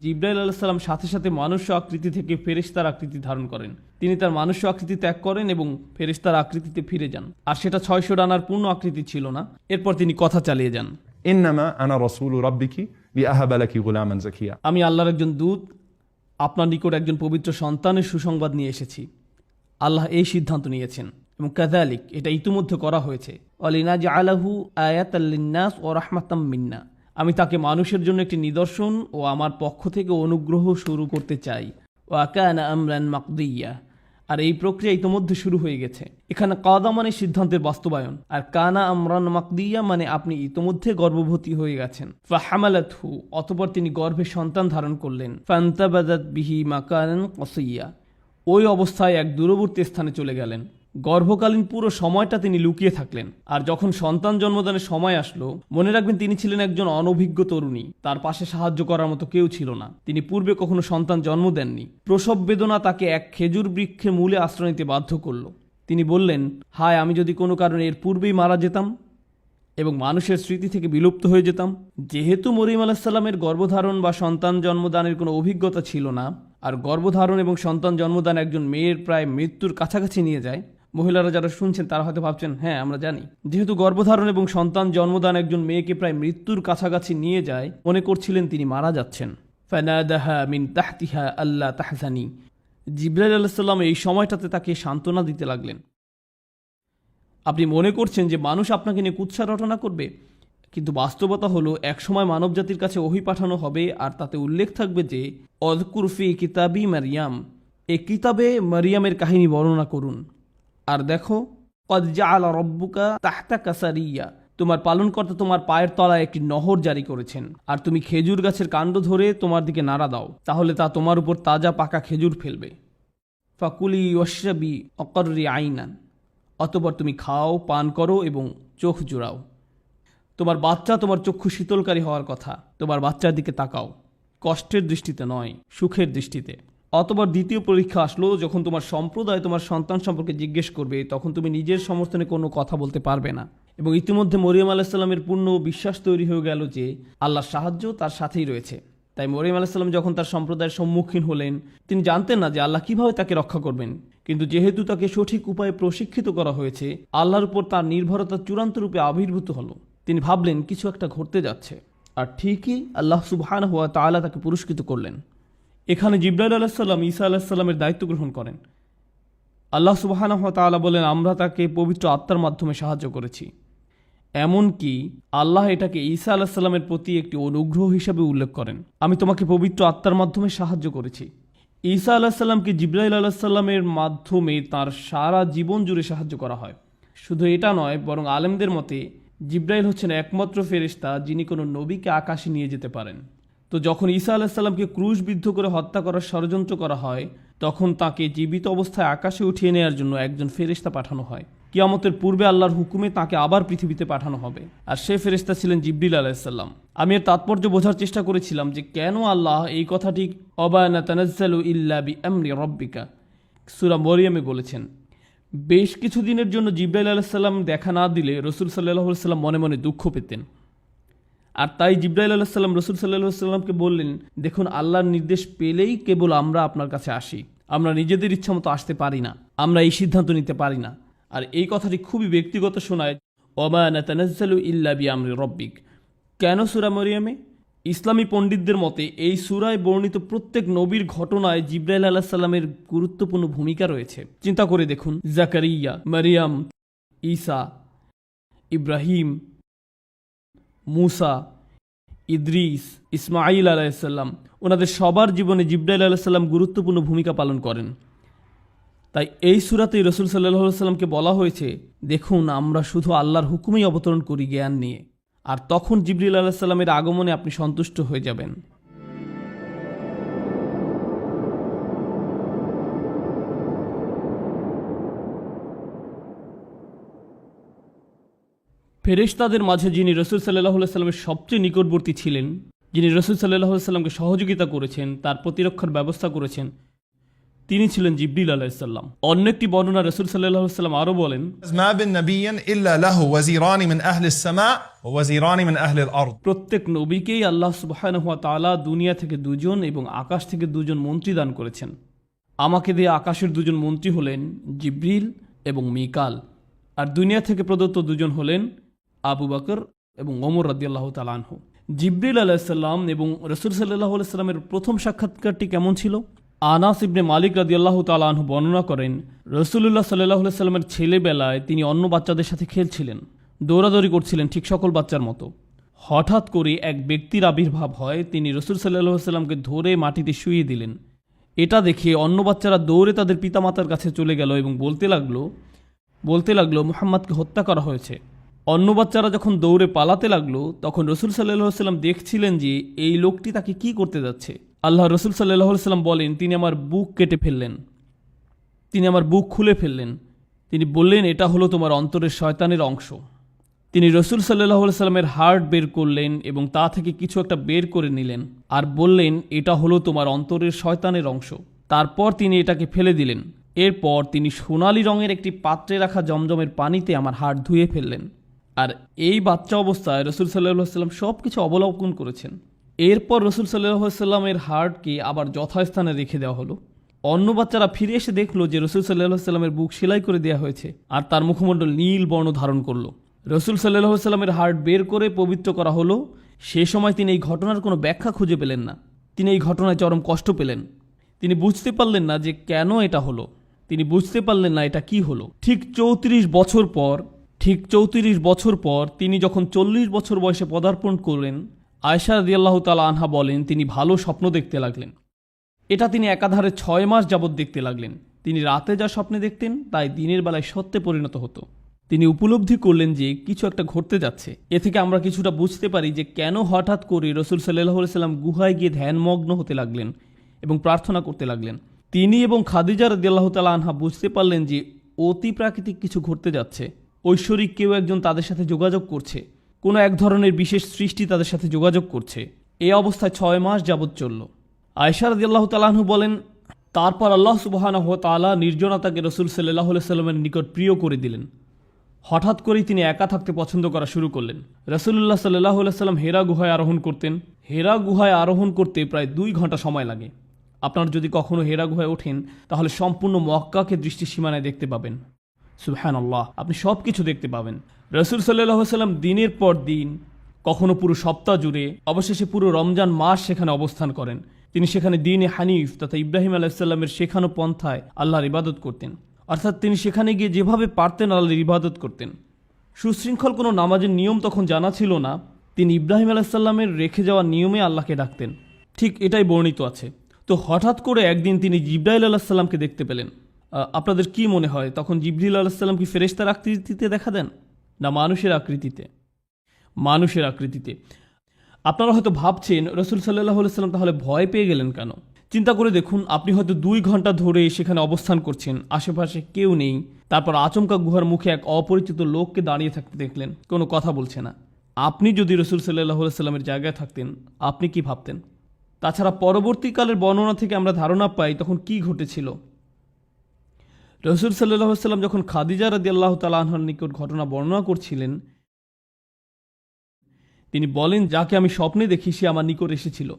জিব্রাইল আলাইসাল্লাম সাথে সাথে মানুষ্য আকৃতি থেকে ফেরেশতার আকৃতি ধারণ করেন। তিনি তার মানুষ্য আকৃতি ত্যাগ করেন এবং ফেরেশতার আকৃতিতে ফিরে যান। আর সেটা 600 ডানার পূর্ণ আকৃতি ছিল না। এরপর তিনি কথা চালিয়ে যান, إنما أنا رسول ربك لأهب لك غلاما زكيا। আমি আল্লাহর একজন দূত, আপনার নিকট একজন পবিত্র সন্তানের সুসংবাদ নিয়ে এসেছি। আল্লাহ এই সিদ্ধান্ত নিয়েছেন এবং কাযালিক, এটা ইতিমধ্যে করা হয়েছে। ওয়ালিনাজআলাহু আয়াতাল লিন্নাস ওয়া রাহমাতাম মিন্না, আমি তাকে মানুষের জন্য একটি নিদর্শন ও আমার পক্ষ থেকে অনুগ্রহ শুরু করতে চাই। ওয়া কানা আমরান মাকদিয়া, আর এই প্রক্রিয়া ইতিমধ্যে শুরু হয়ে গেছে। এখানে কাদা মানে সিদ্ধান্তের বাস্তবায়ন, আর কানা আমরান মাকদিয়া মানে আপনি ইতিমধ্যে গর্ভবতী হয়ে গেছেন। ফাহামালাতহু, অতঃপর তিনি গর্ভে সন্তান ধারণ করলেন। ফান্তাবাযাত বিহি মাকানান কসিয়া, ওই অবস্থায় এক দূরবর্তী স্থানে চলে গেলেন। গর্ভকালীন পুরো সময়টা তিনি লুকিয়ে থাকলেন। আর যখন সন্তান জন্মদানের সময় আসলো, মনে রাখবেন তিনি ছিলেন একজন অনভিজ্ঞ তরুণী, তার পাশে সাহায্য করার মতো কেউ ছিল না। তিনি পূর্বে কখনো সন্তান জন্ম দেননি। প্রসব বেদনা তাকে এক খেজুর বৃক্ষের মূলে আশ্রয় নিতে বাধ্য করল। তিনি বললেন, হায়, আমি যদি কোনো কারণে এর পূর্বেই মারা যেতাম এবং মানুষের স্মৃতি থেকে বিলুপ্ত হয়ে যেতাম। যেহেতু মরিয়ম আলাইসাল্লামের গর্ভধারণ বা সন্তান জন্মদানের কোনো অভিজ্ঞতা ছিল না, আর গর্ভধারণ এবং সন্তান জন্মদান একজন মেয়ের প্রায় মৃত্যুর কাছাকাছি নিয়ে যায়। মহিলারা যারা শুনছেন তারা হয়তো ভাবছেন, হ্যাঁ আমরা জানি। যেহেতু গর্ভধারণ এবং সন্তান জন্মদান একজন মেয়েকে প্রায় মৃত্যুর কাছাকাছি নিয়ে যায়, মনে করছিলেন তিনি মারা যাচ্ছেন। ফানাদাহা মিন তাহতিহা আল্লা তাহজানি, জিবরাইল আলাইহিস সালাম এই সময়টাতে তাকে সান্ত্বনা দিতে লাগলেন। আপনি মনে করছেন যে মানুষ আপনাকে নিয়ে কুৎসা রটনা করবে, কিন্তু বাস্তবতা হলো একসময় মানবজাতির কাছে ওহী পাঠানো হবে, আর তাতে উল্লেখ থাকবে যে অযকুর ফি কিতাবি মারিয়াম, এই কিতাবে মারিয়ামের কাহিনী বর্ণনা করুন। আর দেখো, কদ জাআলা রব্বুকা তাহতাকা সারিয়া, তোমার পালনকর্তা তোমার পায়ের তলায় একটি নহর জারি করেছেন, আর তুমি খেজুর গাছের কাণ্ড ধরে তোমার দিকে নাড়া দাও, তাহলে তা তোমার উপর তাজা পাকা খেজুর ফেলবে। ফাকুলি ওয়াশরাবি অকর্রি আইনান, অতঃপর তুমি খাও, পান করো এবং চোখ জোড়াও। তোমার বাচ্চা তোমার চক্ষু শীতলকারী হওয়ার কথা। তোমার বাচ্চার দিকে তাকাও, কষ্টের দৃষ্টিতে নয়, সুখের দৃষ্টিতে। অতঃপর দ্বিতীয় পরীক্ষা আসলো, যখন তোমার সম্প্রদায় তোমার সন্তান সম্পর্কে জিজ্ঞেস করবে, তখন তুমি নিজের সমর্থনে কোনো কথা বলতে পারবে না। এবং ইতিমধ্যে মরিয়ম আলাইসাল্লামের পূর্ণ বিশ্বাস তৈরি হয়ে গেল যে আল্লাহর সাহায্য তার সাথেই রয়েছে। তাই মরিয়ম আলাইসাল্লাম যখন তার সম্প্রদায়ের সম্মুখীন হলেন, তিনি জানতেন না যে আল্লাহ কিভাবে তাকে রক্ষা করবেন। কিন্তু যেহেতু তাকে সঠিক উপায়ে প্রশিক্ষিত করা হয়েছে, আল্লাহর উপর তার নির্ভরতা চূড়ান্ত রূপে আবির্ভূত হলো। তিনি ভাবলেন কিছু একটা ঘটতে যাচ্ছে, আর ঠিকই আল্লাহ সুবহানাহু ওয়া তাআলা তাকে পুরস্কৃত করলেন। এখানে জিবরাইল আলাইহিসসালাম ঈসা আলাইহিসসালামের দায়িত্ব গ্রহণ করেন। আল্লাহ সুবহানাহু ওয়া তাআলা বলেন, আমরা তাকে পবিত্র আত্মার মাধ্যমে সাহায্য করেছি। এমনকি আল্লাহ এটাকে ঈসা আলাইহিসসালামের প্রতি একটি অনুগ্রহ হিসাবে উল্লেখ করেন। আমি তোমাকে পবিত্র আত্মার মাধ্যমে সাহায্য করেছি। ঈসা আলাইহিসসালামকে জিবরাইল আলাইহিসসালামের মাধ্যমে তার সারা জীবন জুড়ে সাহায্য করা হয়। শুধু এটা নয়, বরং আলেমদের মতে জিবরাইল হচ্ছেন একমাত্র ফেরেশতা যিনি কোনো নবীকে আকাশে নিয়ে যেতে পারেন। তো যখন ঈসা আলাইহিসসালামকে ক্রুশবিদ্ধ করে হত্যা করার ষড়যন্ত্র করা হয়, তখন তাকে জীবিত অবস্থায় আকাশে উঠিয়ে নেওয়ার জন্য একজন ফেরেশতা পাঠানো হয়। কিয়ামতের পূর্বে আল্লাহর হুকুমে তাকে আবার পৃথিবীতে পাঠানো হবে, আর সে ফেরেশতা ছিলেন জিবরিল আলাইহিসসালাম। আমি এর তাৎপর্য বোঝার চেষ্টা করেছিলাম যে কেন আল্লাহ এই কথাটি ওয়া মা তানাজ্জালু ইল্লা বিআমরি রাব্বিকা সূরা মরিয়মে বলেছেন। বেশ কিছু দিনের জন্য জিবরাইল আলাইহিসসালাম দেখা না দিলে রাসূল সাল্লাল্লাহু আলাইহি ওয়াসাল্লাম মনে মনে দুঃখ পেতেন। আর তাই জিবরাইল আলাইহিসসালাম রাসূল সাল্লাল্লাহু আলাইহি ওয়াসাল্লামকে বললেন, দেখুন, আল্লাহর নির্দেশ পেলেই কেবল আমরা আপনার কাছে আসি, আমরা নিজেদের ইচ্ছা মতো আসতে পারি না, আমরা এই সিদ্ধান্ত নিতে পারি না। আর এই কথাটি খুবই ব্যক্তিগত শোনায়, ওয়া মা নাতানাজ্জালু ইল্লা বিআমরি রাব্বিক। কেন সূরা মরিয়মে? ইসলামী পণ্ডিতদের মতে এই সূরায় বর্ণিত প্রত্যেক নবীর ঘটনায় জিবরাইল আলাইহিস সালামের গুরুত্বপূর্ণ ভূমিকা রয়েছে। চিন্তা করে দেখুন, জাকারিয়া, মারিয়াম, ঈসা, ইব্রাহিম, মুসা, ইদ্রিস, ইসমাঈল আলাইহিসসালাম, ওনাদের সবার জীবনে জিবরাইল আলাইহিসসালাম গুরুত্বপূর্ণ ভূমিকা পালন করেন। তাই এই সূরাতেই রাসূল সাল্লাল্লাহু আলাইহি ওয়াসাল্লামকে বলা হয়েছে, দেখুন, আমরা শুধু আল্লাহর হুকুমেই অবতরণ করি জ্ঞান নিয়ে, আর তখন জিবরিল আলাইহিস সালামের আগমনে আপনি সন্তুষ্ট হয়ে যাবেন। ফেরেশতাদের মাঝে যিনি রসুল সাল্লাহ সাল্লামের সবচেয়ে নিকটবর্তী ছিলেন, যিনি রসুল সাল্লাহ সাল্লামকে সহযোগিতা করেছেন, তার প্রতিরক্ষার ব্যবস্থা করেছেন, তিনি ছিলেন জিবরিল আলাইহিসসালাম। অন্য একটি বর্ণনা রসুল সাল্লাহ সাল্লাম আরও বলেন, ما من نبي إلا له وزيران من أهل السماء ووزيران من أهل الأرض। প্রত্যেক নবীকেই আল্লাহ সুবহানাহু ওয়া তাআলা দুনিয়া থেকে দুজন এবং আকাশ থেকে দুজন মন্ত্রী দান করেছেন। আমাকে দিয়ে আকাশের দুজন মন্ত্রী হলেন জিবরিল এবং মিকাল, আর দুনিয়া থেকে প্রদত্ত দুজন হলেন আবু বকর এবং ওমর রাদিয়াল্লাহু তাআলা আনহু। জিবরিল আলাইহিসসালাম এবং রাসূল সাল্লাল্লাহু আলাইহি সাল্লামের প্রথম সাক্ষাৎকারটি কেমন ছিল? আনাস ইবনে মালিক রাদিয়াল্লাহু তাআলা আনহু বর্ণনা করেন, রাসূলুল্লাহ সাল্লাল্লাহু আলাইহি সাল্লামের ছেলেবেলায় তিনি অন্য বাচ্চাদের সাথে খেলছিলেন, দৌড়াদৌড়ি করছিলেন ঠিক সকল বাচ্চার মতো। হঠাৎ করে এক ব্যক্তির আবির্ভাব হয়, তিনি রাসূল সাল্লাল্লাহু আলাইহি সাল্লামকে ধরে মাটিতে শুইয়ে দিলেন। এটা দেখে অন্য বাচ্চারা দৌড়ে তাদের পিতামাতার কাছে চলে গেল এবং বলতে লাগলো মুহাম্মদকে হত্যা করা হয়েছে। অন্য বাচ্চারা যখন দৌড়ে পালাতে লাগলো, তখন রাসূল সাল্লাল্লাহু আলাইহি সাল্লাম দেখছিলেন যে এই লোকটি তাকে কি করতে যাচ্ছে। আল্লাহ রসুল সাল্লাল্লাহু আলাইহি সাল্লাম বলেন, তিনি আমার বুক কেটে ফেললেন, তিনি আমার বুক খুলে ফেললেন। তিনি বললেন, এটা হলো তোমার অন্তরের শয়তানের অংশ। তিনি রসুল সাল্লাল্লাহু আলাইহি সাল্লামের হার্ট বের করলেন এবং তা থেকে কিছু একটা বের করে নিলেন আর বললেন, এটা হলো তোমার অন্তরের শয়তানের অংশ। তারপর তিনি এটাকে ফেলে দিলেন। এরপর তিনি সোনালী রঙের একটি পাত্রে রাখা জমজমের পানিতে আমার হার্ট ধুয়ে ফেললেন। আর এই বাচ্চা অবস্থায় রসুল সাল্লাল্লাহু আলাইহি সাল্লাম সব কিছু অবলোকন করেছেন। এরপর রসুল সাল্লাল্লাহু আলাইহি সাল্লামের হার্টকে আবার যথাস্থানে রেখে দেওয়া হলো। অন্য বাচ্চারা ফিরে এসে দেখলো যে রসুল সাল্লাল্লাহু আলাইহি সাল্লামের বুক সেলাই করে দেওয়া হয়েছে আর তার মুখমণ্ডল নীল বর্ণ ধারণ করলো। রসুল সাল্লাল্লাহু আলাইহি সাল্লামের হার্ট বের করে পবিত্র করা হলো। সে সময় তিনি এই ঘটনার কোনো ব্যাখ্যা খুঁজে পেলেন না। তিনি এই ঘটনায় চরম কষ্ট পেলেন। তিনি বুঝতে পারলেন না যে কেন এটা হলো। তিনি বুঝতে পারলেন না এটা কি হলো। ঠিক 34 বছর পর তিনি যখন 40 বছর বয়সে পদার্পণ করলেন, আয়েশা রাদিয়াল্লাহু তাআলা আনহা বলেন, তিনি ভালো স্বপ্ন দেখতে লাগলেন। এটা তিনি একাধারে 6 মাস যাবৎ দেখতে লাগলেন। তিনি রাতে যা স্বপ্নে দেখতেন তাই দিনের বেলায় সত্যে পরিণত হতো। তিনি উপলব্ধি করলেন যে কিছু একটা ঘটতে যাচ্ছে। এ থেকে আমরা কিছুটা বুঝতে পারি যে কেন হঠাৎ করে রাসূল সাল্লাল্লাহু আলাইহি সাল্লাম গুহায় গিয়ে ধ্যানমগ্ন হতে লাগলেন এবং প্রার্থনা করতে লাগলেন। তিনি এবং খাদিজা রাদিয়াল্লাহু তাআলা আনহা বুঝতে পারলেন যে অতি প্রাকৃতিক কিছু ঘটতে যাচ্ছে। ঐশ্বরিক কেউ একজন তাদের সাথে যোগাযোগ করছে, কোনো এক ধরনের বিশেষ সৃষ্টি তাদের সাথে যোগাযোগ করছে। এই অবস্থায় 6 মাস যাবৎ চলল। আয়েশা রাদিয়াল্লাহু তাআলা আনহা বলেন, তারপর আল্লাহ সুবহানাহু ওয়া তাআলা নির্জনতাকে রাসূল সাল্লাল্লাহু আলাইহি সাল্লামের নিকট প্রিয় করে দিলেন। হঠাৎ করেই তিনি একা থাকতে পছন্দ করা শুরু করলেন। রাসূলুল্লাহ সাল্লাল্লাহু আলাইহি সাল্লাম হেরা গুহায় আরোহণ করতেন। হেরা গুহায় আরোহণ করতে প্রায় 2 ঘন্টা সময় লাগে। আপনারা যদি কখনো হেরা গুহায় ওঠেন তাহলে সম্পূর্ণ মক্কাকে দৃষ্টির সীমানায় দেখতে পাবেন। সুবহানাল্লাহ, আপনি সব কিছু দেখতে পাবেন। রাসূল সাল্লাল্লাহু আলাইহি সাল্লাম দিনের পর দিন, কখনো পুরো সপ্তাহ জুড়ে, অবশেষে পুরো রমজান মাস সেখানে অবস্থান করেন। তিনি সেখানে দ্বীনে হানিফ তথা ইব্রাহিম আলাইহিস সালামের শেখানো পন্থায় আল্লাহর ইবাদত করতেন। অর্থাৎ তিনি সেখানে গিয়ে যেভাবে পারতেন আল্লাহর ইবাদত করতেন। সুশৃঙ্খল কোনো নামাজের নিয়ম তখন জানা ছিল না। তিনি ইব্রাহিম আলাইহিস সালামের রেখে যাওয়া নিয়মে আল্লাহকে ডাকতেন। ঠিক এটাই বর্ণিত আছে। তো হঠাৎ করে একদিন তিনি জিবরাইল আলাইহিস সালামকে দেখতে পেলেন। আপনাদের কি মনে হয় তখন জিবরিল আলাইহিস সালাম কি ফেরেশতার আকৃতিতে দেখা দেন, না মানুষের আকৃতিতে? মানুষের আকৃতিতে। আপনারা হয়তো ভাবছেন রাসূল সাল্লাল্লাহু আলাইহি সাল্লাম তাহলে ভয় পেয়ে গেলেন কেন? চিন্তা করে দেখুন, আপনি হয়তো 2 ঘন্টা ধরে সেখানে অবস্থান করছেন, আশেপাশে কেউ নেই, তারপর আচমকা গুহার মুখে এক অপরিচিত লোককে দাঁড়িয়ে থাকতে দেখলেন, কোনো কথা বলছে না। আপনি যদি রাসূল সাল্লাল্লাহু আলাইহি সাল্লামের জায়গায় থাকতেন, আপনি কি ভাবতেন? তাছাড়া পরবর্তীকালের বর্ণনা থেকে আমরা ধারণা পাই তখন কি ঘটেছিল। রাসূল সাল্লাল্লাহু আলাইহি সাল্লাম যখন খাদিজা রাদিয়াল্লাহু তাআলা আনহার নিকট ঘটনা বর্ণনা করছিলেন, তিনি বলেন, যাকে আমি স্বপ্নে দেখি সে আমার নিকট এসেছিল।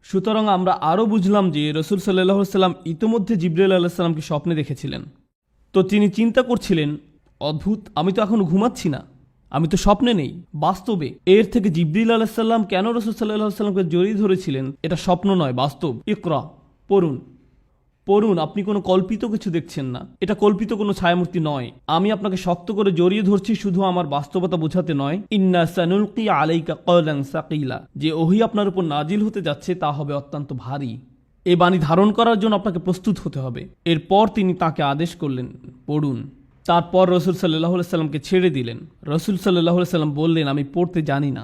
সুতরাং আমরা আরও বুঝলাম যে রাসূল সাল্লাল্লাহু আলাইহি সাল্লাম ইতিমধ্যে জিবরাইল আলাইহিস সালামকে স্বপ্নে দেখেছিলেন। তো তিনি চিন্তা করছিলেন, অদ্ভুত, আমি তো এখনো ঘুমাচ্ছি না, আমি তো স্বপ্নে নেই, বাস্তবে। এর থেকে জিবরিল আলাইহিস সালাম কেন রাসূল সাল্লাল্লাহু আলাইহি সাল্লামকে জড়িয়ে ধরেছিলেন, এটা স্বপ্ন নয়, বাস্তব। ইকরা, পড়ুন, আপনি কোনো কল্পিত কিছু দেখছেন না, এটা কল্পিত কোনো ছায়ামূর্তি নয়। আমি আপনাকে শক্ত করে জড়িয়ে ধরছি শুধু আমার বাস্তবতা বোঝাতে নয়। ইন্না সানুলকি আলাইকা কওলান সাকিলা, যে ওহী আপনার উপর নাজিল হতে যাচ্ছে তা হবে অত্যন্ত ভারী। এই বাণী ধারণ করার জন্য আপনাকে প্রস্তুত হতে হবে। এরপর তিনি তাকে আদেশ করলেন, পড়ুন। তারপর রাসূল সাল্লাল্লাহু আলাইহি সাল্লামকে ছেড়ে দিলেন। রাসূল সাল্লাল্লাহু আলাইহি সাল্লাম বললেন, আমি পড়তে জানি না।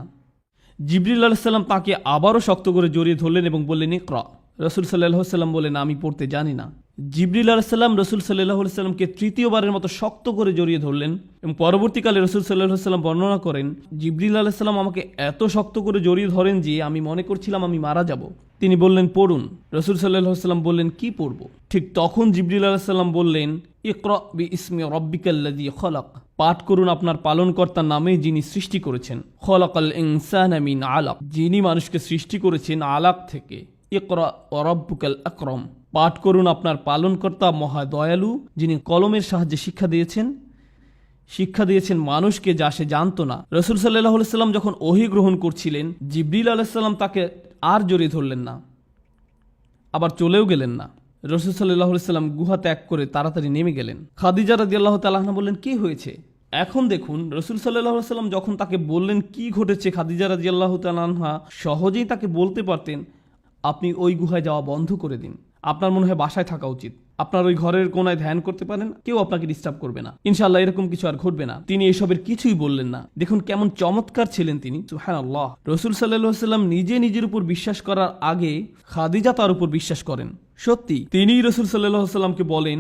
জিবরিল আলাইহিস সালাম তাকে আবারও শক্ত করে জড়িয়ে ধরলেন এবং বললেন, ইকরা, রসুল সাল্লাল্লাহু আলাইহি সাল্লাম বলেন, আমি পড়তে জানি না। জিবরিল আলাইহিস সালাম রসুল সাল্লাল্লাহু আলাইহি সাল্লামকে তৃতীয়বারের মতো শক্ত করে জড়িয়ে ধরলেন এবং পরবর্তীকালে রসুল সাল্লাল্লাহু আলাইহি সাল্লাম বর্ণনা করেন, জিবরিল আলাইহিস সালাম আমাকে এত শক্ত করে জড়িয়ে ধরেন যে আমি মনে করছিলাম আমি মারা যাব। তিনি বললেন, পড়ুন। রসুল সাল্লাল্লাহু আলাইহি সাল্লাম বললেন, কি পড়ব? ঠিক তখন জিবরিল আলাইহিস সালাম বললেন, ইকরা বিইসমি রাব্বিকাল্লাযী খলাক, পাঠ করুন আপনার পালনকর্তার নামে যিনি সৃষ্টি করেছেন। খলাকাল ইনসানা মিন আলাক, যিনি মানুষকে সৃষ্টি করেছেন আলাক থেকে। ইকরা ওয়া রাব্বুকাল আকরাম, পাঠ করুন আপনার পালনকর্তা মহা দয়ালু, যিনি কলমের সাহায্যে শিক্ষা দিয়েছেন মানুষকে যা সে জানতো না। রসুল সাল্লাল্লাহু আলাইহি সাল্লাম যখন ওহী গ্রহণ করছিলেন, জিবরিল আলাইহিস সালাম তাকে আর জড়িয়ে ধরলেন না, আবার চলেও গেলেন না। রসুল সাল্লাল্লাহু আলাইহি সাল্লাম গুহা ত্যাগ করে তাড়াতাড়ি নেমে গেলেন। খাদিজা রাদিয়াল্লাহু তাআলা আনহা বললেন, কি হয়েছে? এখন দেখুন, রসুল সাল্লাল্লাহু আলাইহি সাল্লাম যখন তাকে বললেন কি ঘটেছে, খাদিজা রাদিয়াল্লাহু তাআলা আনহা সহজেই তাকে বলতে পারতেন, আপনি ওই গুহায় যাওয়া বন্ধ করে দিন, আপনার মনে হয় বাসায় থাকা উচিত, আপনার ওই ঘরের কোনায় ধ্যান করতে পারেন, কেউ আপনাকে ডিস্টার্ব করবে না, ইনশাআল্লাহ এরকম কিছু আর ঘটবে না। তিনি এসবের কিছুই বললেন না। দেখুন কেমন চমৎকার ছিলেন তিনি, সুবহানাল্লাহ। রসুল সাল্লাল্লাহু আলাইহি সাল্লাম নিজের উপর বিশ্বাস করার আগে খাদিজা তার উপর বিশ্বাস করেন। সত্যি তিনি রসুল সাল্লাল্লাহু আলাইহি সাল্লামকে বলেন,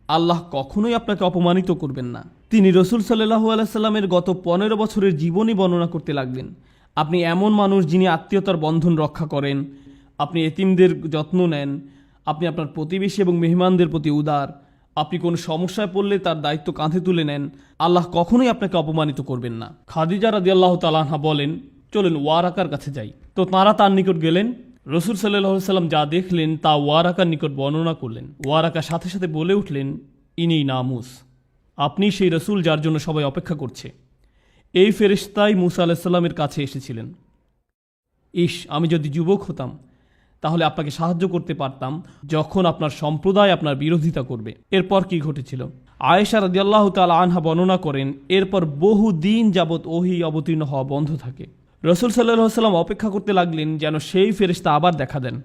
আল্লাহ কখনোই আপনাকে অপমানিত করবেন না। তিনি রসুল সাল্লাল্লাহু আলাইহি সাল্লামের গত 15 বছরের জীবনী বর্ণনা করতে লাগলেন। আপনি এমন মানুষ যিনি আত্মীয়তার বন্ধন রক্ষা করেন, আপনি এতিমদের যত্ন নেন, আপনি আপনার প্রতিবেশী এবং মেহমানদের প্রতি উদার, আপনি কোনো সমস্যায় পড়লে তার দায়িত্ব কাঁধে তুলে নেন। আল্লাহ কখনোই আপনাকে অপমানিত করবেন না। খাদিজা রাদিয়াল্লাহু তাআলা আনহা বলেন, চলেন ওয়ারাকার কাছে যাই। তো তাঁরা তার নিকট গেলেন। রসুল সাল্লাল্লাহু আলাইহি সাল্লাম যা দেখলেন তা ওয়ারাকার নিকট বর্ণনা করলেন। ওয়ারাকা সাথে সাথে বলে উঠলেন, ইনি নামুস, আপনি সেই রসুল যার জন্য সবাই অপেক্ষা করছে। এই ফেরেশতাই মূসা আলাইহিস সালামের কাছে এসেছিলেন। ইস, আমি যদি যুবক হতাম তাহলে আপনাকে সাহায্য করতে পারতাম যখন আপনার সম্প্রদায় আপনার বিরোধিতা করবে। এরপর কি ঘটেছিল? আয়েশা রাদিয়াল্লাহু তাআলা আনহা বর্ণনা করেন, এরপর বহু দিন যাবৎ ওহী অবতীর্ণ হওয়া বন্ধ থাকে। রসুল সাল্লাল্লাহু আলাইহি সাল্লাম অপেক্ষা করতে লাগলেন যেন সেই ফেরেশতা আবার দেখা দেন।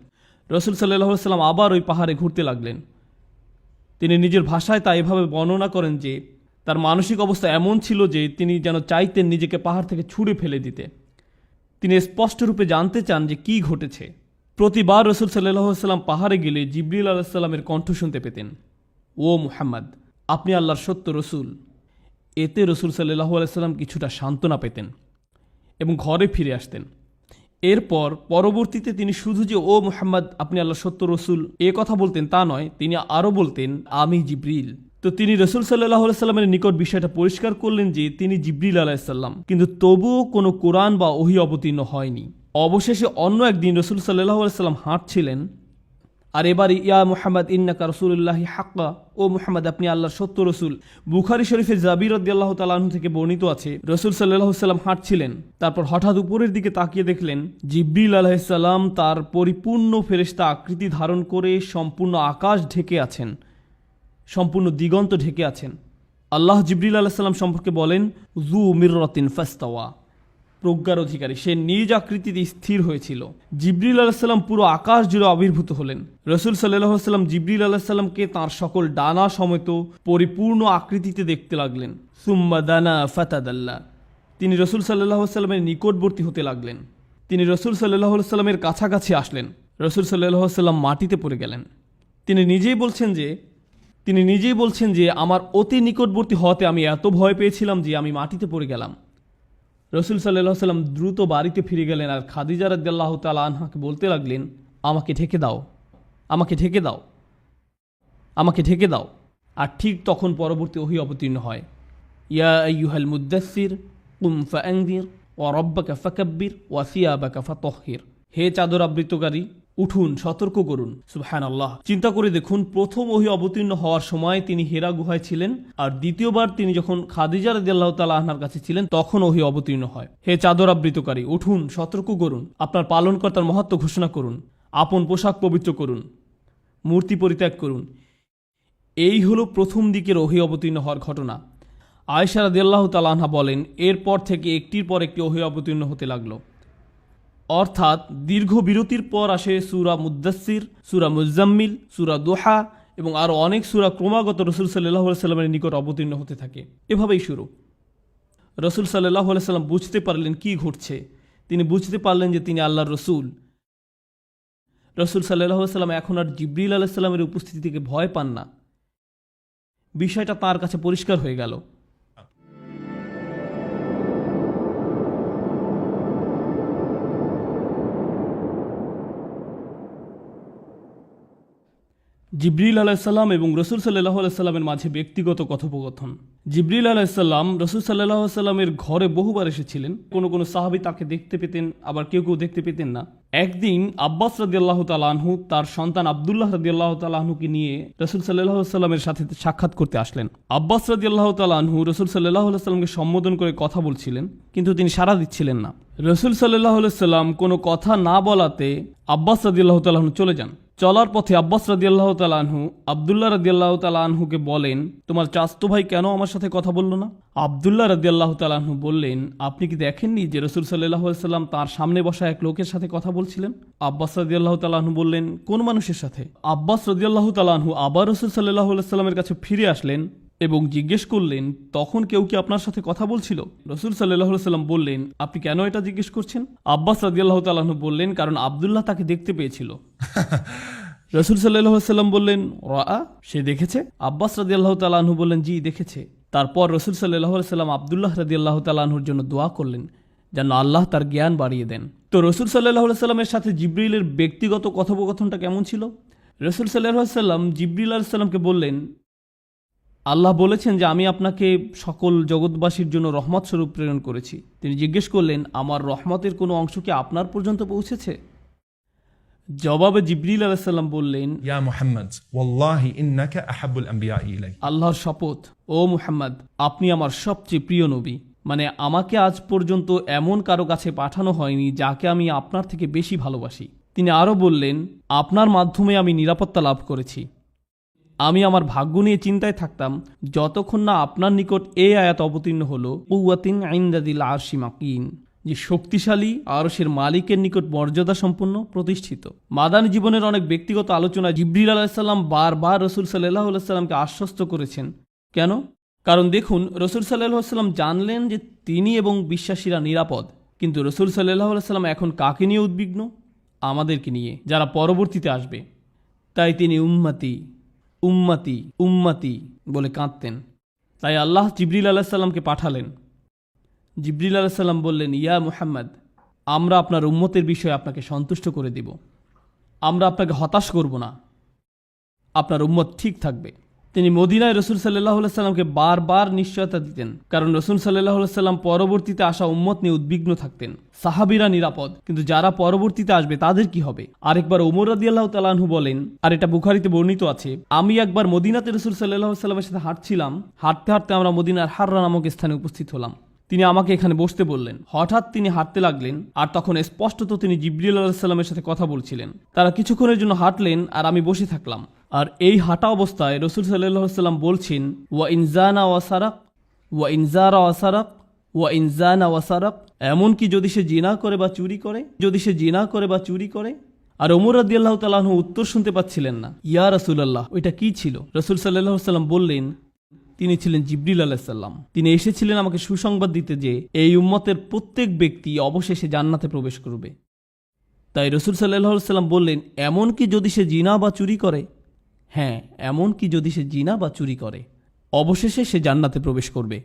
রসুল সাল্লাল্লাহু আলাইহি সাল্লাম আবার ওই পাহাড়ে ঘুরতে লাগলেন। তিনি নিজের ভাষায় তা এভাবে বর্ণনা করেন যে তার মানসিক অবস্থা এমন ছিল যে তিনি যেন চাইতেন নিজেকে পাহাড় থেকে ছুঁড়ে ফেলে দিতে। তিনি স্পষ্ট রূপে জানতে চান যে কি ঘটেছে। প্রতিবার রসুল সাল্লাল্লাহু আলাইহি সাল্লাম পাহাড়ে গেলে জিবরিল আলাইহিস সালামের কণ্ঠ শুনতে পেতেন, ও মুহাম্মদ, আপনি আল্লাহর সত্য রসুল। এতে রসুল সাল্লাল্লাহু আলাইহি সাল্লাম কিছুটা সান্ত্বনা পেতেন এবং ঘরে ফিরে আসতেন। এরপর পরবর্তীতে তিনি শুধু যে ও মুহাম্মদ আপনি আল্লাহর সত্য রসুল এ কথা বলতেন তা নয়, তিনি আরও বলতেন, আমি জিবরিল। তো তিনি রসুল সাল্লাল্লাহু আলাইহি সাল্লামের নিকট বিষয়টা পরিষ্কার করলেন যে তিনি জিবরিল আলাইহিস সালাম, কিন্তু তবুও কোনো কোরআন বা ওহী অবতীর্ণ হয়নি। অবশেষে অন্য একদিন রসুল সাল্লাল্লাহু আলাইহি সাল্লাম হাঁটছিলেন, আর এবার ইয়া মুহাম্মদ ইন্নাকা রাসূলুল্লাহি হাক্কা, ও মুহাম্মদ আপনি আল্লাহর সত্য রসুল। বুখারী শরীফে জাবির রাদিয়াল্লাহু তাআলা আনহু থেকে বর্ণিত আছে, রসুল সাল্লাল্লাহু আলাইহি সাল্লাম হাঁটছিলেন, তারপর হঠাৎ উপরের দিকে তাকিয়ে দেখলেন জিবরিল আলাইহিস সালাম তার পরিপূর্ণ ফেরেশতা আকৃতি ধারণ করে সম্পূর্ণ আকাশ ঢেকে আছেন, সম্পূর্ণ দিগন্ত ঢেকে আছেন। আল্লাহ জিবরিল আলাইহিস সালাম সম্পর্কে বলেন, যু মিররাতিন ফাস্তাওয়া, প্রজ্ঞার অধিকারী, সে নিজ আকৃতিতে স্থির হয়েছিল। জিবরিল আলাইহিস সালাম পুরো আকাশ জুড়ে আবির্ভূত হলেন। রসুল সাল্লাল্লাহু আলাইহি সাল্লাম জিবরিল আলাইহিস সালামকে তাঁর সকল ডানা সমেত পরিপূর্ণ আকৃতিতে দেখতে লাগলেন। সুম্মা দানা ফাতাদাল্লা, তিনি রসুল সাল্লাল্লাহু আলাইহি সাল্লামের নিকটবর্তী হতে লাগলেন। তিনি রসুল সাল্লাল্লাহু আলাইহি সাল্লামের কাছাকাছি আসলেন। রসুল সাল্লাল্লাহু আলাইহি সাল্লাম মাটিতে পড়ে গেলেন। তিনি নিজেই বলছেন যে আমার অতি নিকটবর্তী হওয়াতে আমি এত ভয় পেয়েছিলাম যে আমি মাটিতে পড়ে গেলাম। রসুল সাল্লাল্লাহু আলাইহি সাল্লাম দ্রুত বাড়িতে ফিরে গেলেন আর খাদিজা রাদিয়াল্লাহু তাআলা আনহাকে বলতে লাগলেন, আমাকে ঢেকে দাও, আমাকে ঢেকে দাও, আমাকে ঢেকে দাও। আর ঠিক তখন পরবর্তী ওহী অবতীর্ণ হয়, ইয়া আইয়ুহাল মুদ্দাসসির কুম ফাআনযির ওয়া রাব্বাকা ফাকাব্বির ওয়া সিয়াবাকা ফাতাহহির, হে চাদর আবৃতকারী, উঠুন, সতর্ক করুন। সুবহানাল্লাহ। চিন্তা করে দেখুন, প্রথম ওহী অবতীর্ণ হওয়ার সময় তিনি হেরা গুহায় ছিলেন, আর দ্বিতীয়বার তিনি যখন খাদিজা রাদিয়াল্লাহু তাআলা আনহার কাছে ছিলেন তখন ওহী অবতীর্ণ হয়। হে চাদর আবৃতকারী, উঠুন, সতর্ক করুন, আপনার পালনকর্তার মহত্ব ঘোষণা করুন, আপন পোশাক পবিত্র করুন, মূর্তি পরিত্যাগ করুন। এই হলো প্রথম দিকের ওহী অবতীর্ণ হওয়ার ঘটনা। আয়েশা রাদিয়াল্লাহু তাআলা আনহা বলেন, এরপর থেকে একটির পর একটি ওহী অবতীর্ণ হতে লাগলো। অর্থাৎ দীর্ঘ বিরতির পর আসে সূরা মুদ্দাসসির, সূরা মুজাম্মিল, সূরা দোহা এবং আরও অনেক সূরা ক্রমাগত রসুল সাল্লাল্লাহু আলাইহি সাল্লামের নিকট অবতীর্ণ হতে থাকে। এভাবেই শুরু। রসুল সাল্লাল্লাহু আলাইহি সাল্লাম বুঝতে পারলেন কি ঘটছে। তিনি বুঝতে পারলেন যে তিনি আল্লাহর রসুল। রসুল সাল্লাল্লাহু আলাইহি সাল্লাম এখন আর জিবরিল আলাইহিস সালামের উপস্থিতি থেকে ভয় পান না। বিষয়টা তার কাছে পরিষ্কার হয়ে গেল। জিবরিল আলাইহিসসালাম এবং রসুল সাল্লাল্লাহু আলাইহি সাল্লামের মাঝে ব্যক্তিগত কথোপকথন। জিবরিল আলাইহিসসালাম রসুল সাল্লাল্লাহু আলাইহি সাল্লামের ঘরে বহুবার এসেছিলেন। কোনো কোনো সাহাবী তাকে দেখতে পেতেন, আবার কেউ কেউ দেখতে পেতেন না। একদিন আব্বাস রাদিয়াল্লাহু তাআলা আনহু তার সন্তান আব্দুল্লাহ রাদিয়াল্লাহু তাআলা আনহুকে নিয়ে রসুল সাল্লাল্লাহু আলাইহি সাল্লামের সাথে সাক্ষাৎ করতে আসলেন। আব্বাস রাদিয়াল্লাহু তাআলা আনহু রসুল সাল্লাল্লাহু আলাইহি সাল্লামকে সম্বোধন করে কথা বলছিলেন, কিন্তু তিনি সাড়া দিচ্ছিলেন না। রসুল সাল্লাল্লাহু আলাইহি সাল্লাম কোনো কথা না বলাতে আব্বাস রাদিয়াল্লাহু তাআলা আনহু চলে যান। চলার পথে আব্বাস রাদিয়াল্লাহু তাআলা আনহু আব্দুল্লাহ রাদিয়াল্লাহু তাআলা আনহুকে বলেন, তোমার চাচতো ভাই কেন আমার সাথে কথা বলল না? আব্দুল্লাহ রাদিয়াল্লাহু তাআলা আনহু বললেন, আপনি কি দেখেননি যে রাসূল সাল্লাল্লাহু আলাইহি সাল্লাম তার সামনে বসা এক লোকের সাথে কথা বলছিলেন? আব্বাস রাদিয়াল্লাহু তাআলা আনহু বললেন, কোন মানুষের সাথে? আব্বাস রাদিয়াল্লাহু তাআলা আনহু আবার রাসূল সাল্লাল্লাহু আলাইহি সাল্লামের কাছে ফিরে আসলেন এবং জিজ্ঞেস করলেন, তখন কেউ কি আপনার সাথে কথা বলছিল? রাসূল সাল্লাল্লাহু আলাইহি সাল্লাম বললেন, আপনি কেন এটা জিজ্ঞেস করছেন? আব্বাস রাদিয়াল্লাহু তাআলা আনহু বললেন, কারণ আব্দুল্লাহ তাকে দেখতে পেয়েছিল। রাসূল সাল্লাল্লাহু আলাইহি সাল্লাম বললেন, রাআ, সে দেখেছে? আব্বাস রাদিয়াল্লাহু তাআলা আনহু বললেন, জি দেখেছে। তারপর রাসূল সাল্লাল্লাহু আলাইহি সাল্লাম আব্দুল্লাহ রাদিয়াল্লাহু তাআলা আনহুর জন্য দোয়া করলেন যেন আল্লাহ তার জ্ঞান বাড়িয়ে দেন। তো রাসূল সাল্লাল্লাহু আলাইহি সাল্লামের সাথে জিবরিলের ব্যক্তিগত কথোপকথনটা কেমন ছিল? রাসূল সাল্লাল্লাহু আলাইহি সাল্লাম জিবরিল আলাইহিস সালামকে বললেন, আল্লাহ বলেছেন যে আমি আপনাকে সকল জগৎবাসীর জন্য রহমত স্বরূপ প্রেরণ করেছি। তিনি জিজ্ঞেস করলেন, আমার রহমতের কোনো অংশ কি আপনার পর্যন্ত পৌঁছেছে? জবাবে জিবরিল আলাইহিস সালাম বললেন, يا محمد والله إنك أحب الأنبياء إلي। আল্লাহর শপথ, ও মুহাম্মদ, আপনি আমার সবচেয়ে প্রিয় নবী। মানে আমাকে আজ পর্যন্ত এমন কারো কাছে পাঠানো হয়নি যাকে আমি আপনার থেকে বেশি ভালোবাসি। তিনি আরও বললেন, আপনার মাধ্যমে আমি নিরাপত্তা লাভ করেছি। আমি আমার ভাগ্য নিয়ে চিন্তায় থাকতাম যতক্ষণ না আপনার নিকট এই আয়াত অবতীর্ণ হলো, কুওয়াতিন ইনদাদিল আরশি মাকিন, যে শক্তিশালী আরশের মালিকের নিকট মর্যাদা সম্পন্ন প্রতিষ্ঠিত। মাদানী জীবনের অনেক ব্যক্তিগত আলোচনা জিবরিল আলাইহিস সালাম বারবার রাসূল সাল্লাল্লাহু আলাইহি সাল্লামকে আশ্বস্ত করেছেন। কেন? কারণ দেখুন, রাসূল সাল্লাল্লাহু আলাইহি সাল্লাম জানলেন যে তিনি এবং বিশ্বাসীরা নিরাপদ। কিন্তু রাসূল সাল্লাল্লাহু আলাইহি সাল্লাম এখন কাকে নিয়ে উদ্বিগ্ন? আমাদেরকে নিয়ে, যারা পরবর্তীতে আসবে। তাই তিনি উম্মতি উম্মতি উম্মতি বলে কাঁদতেন। তাই আল্লাহ জিবরিল আলাইহিস সালামকে পাঠালেন। জিবরিল আলাইহিস সালাম বললেন, ইয়া মুহাম্মদ, আমরা আপনার উম্মতের বিষয়ে আপনাকে সন্তুষ্ট করে দিব। আমরা আপনাকে হতাশ করব না। আপনার উম্মত ঠিক থাকবে। তিনি মদিনায় রাসূল সাল্লাল্লাহু আলাইহি সাল্লামকে বারবার নিশ্চয়তা দিতেন, কারণ রাসূল সাল্লাল্লাহু আলাইহি সাল্লাম পরবর্তীতে আসা উম্মত নিয়ে উদ্বিগ্ন থাকতেন। সাহাবীরা নিরাপদ, কিন্তু যারা পরবর্তীতে আসবে তাদের কি হবে? আরেকবার ওমর রাদিয়াল্লাহু তাআলা আনহু বলেন, আর এটা বুখারীতে বর্ণিত আছে, আমি একবার মদিনাতে রাসূল সাল্লাল্লাহু আলাইহি সাল্লামের সাথে হাঁটছিলাম। হাঁটতে হাঁটতে আমরা মদিনার হাররা নামক স্থানে উপস্থিত হলাম। তিনি আমাকে এখানে বসতে বললেন। হঠাৎ তিনি হাঁটতে লাগলেন, আর তখন স্পষ্টত তিনি জিবরিল আলাইহিস সালামের সাথে কথা বলছিলেন। তারা কিছুক্ষণের জন্য হাঁটলেন, আর আমি বসে থাকলাম। আর এই হাঁটা অবস্থায় রাসূল সাল্লাল্লাহু আলাইহি সাল্লাম বলছেন, ওয়া ইনজানা ওয়া সারাক ওয়া ইনজারা ওয়া সারাক ওয়া ইনজানা ওয়া সারাক, এমনকি যদি সে জিনা করে বা চুরি করে, যদি সে জিনা করে বা চুরি করে। আর ওমর রাদিয়াল্লাহু তাআলা আনহু উত্তর শুনতে পাচ্ছিলেন না। ইয়া রাসূলুল্লাহ, ওইটা কি ছিল? রাসূল সাল্লাল্লাহু আলাইহি সাল্লাম বললেন, তিনি ছিলেন জিবরিল আলাইহিস সালাম। তিনি এসেছিলেন আমাকে সুসংবাদ দিতে যে এই উম্মতের প্রত্যেক ব্যক্তি অবশেষে জান্নাতে প্রবেশ করবে। তাই রাসূল সাল্লাল্লাহু আলাইহি সাল্লাম বললেন, এমনকি যদি সে জিনা বা চুরি করে, হ্যাঁ, এমনকি যদি সে জিনা বা চুরি করে, অবশেষে সে জান্নাতে প্রবেশ করবে।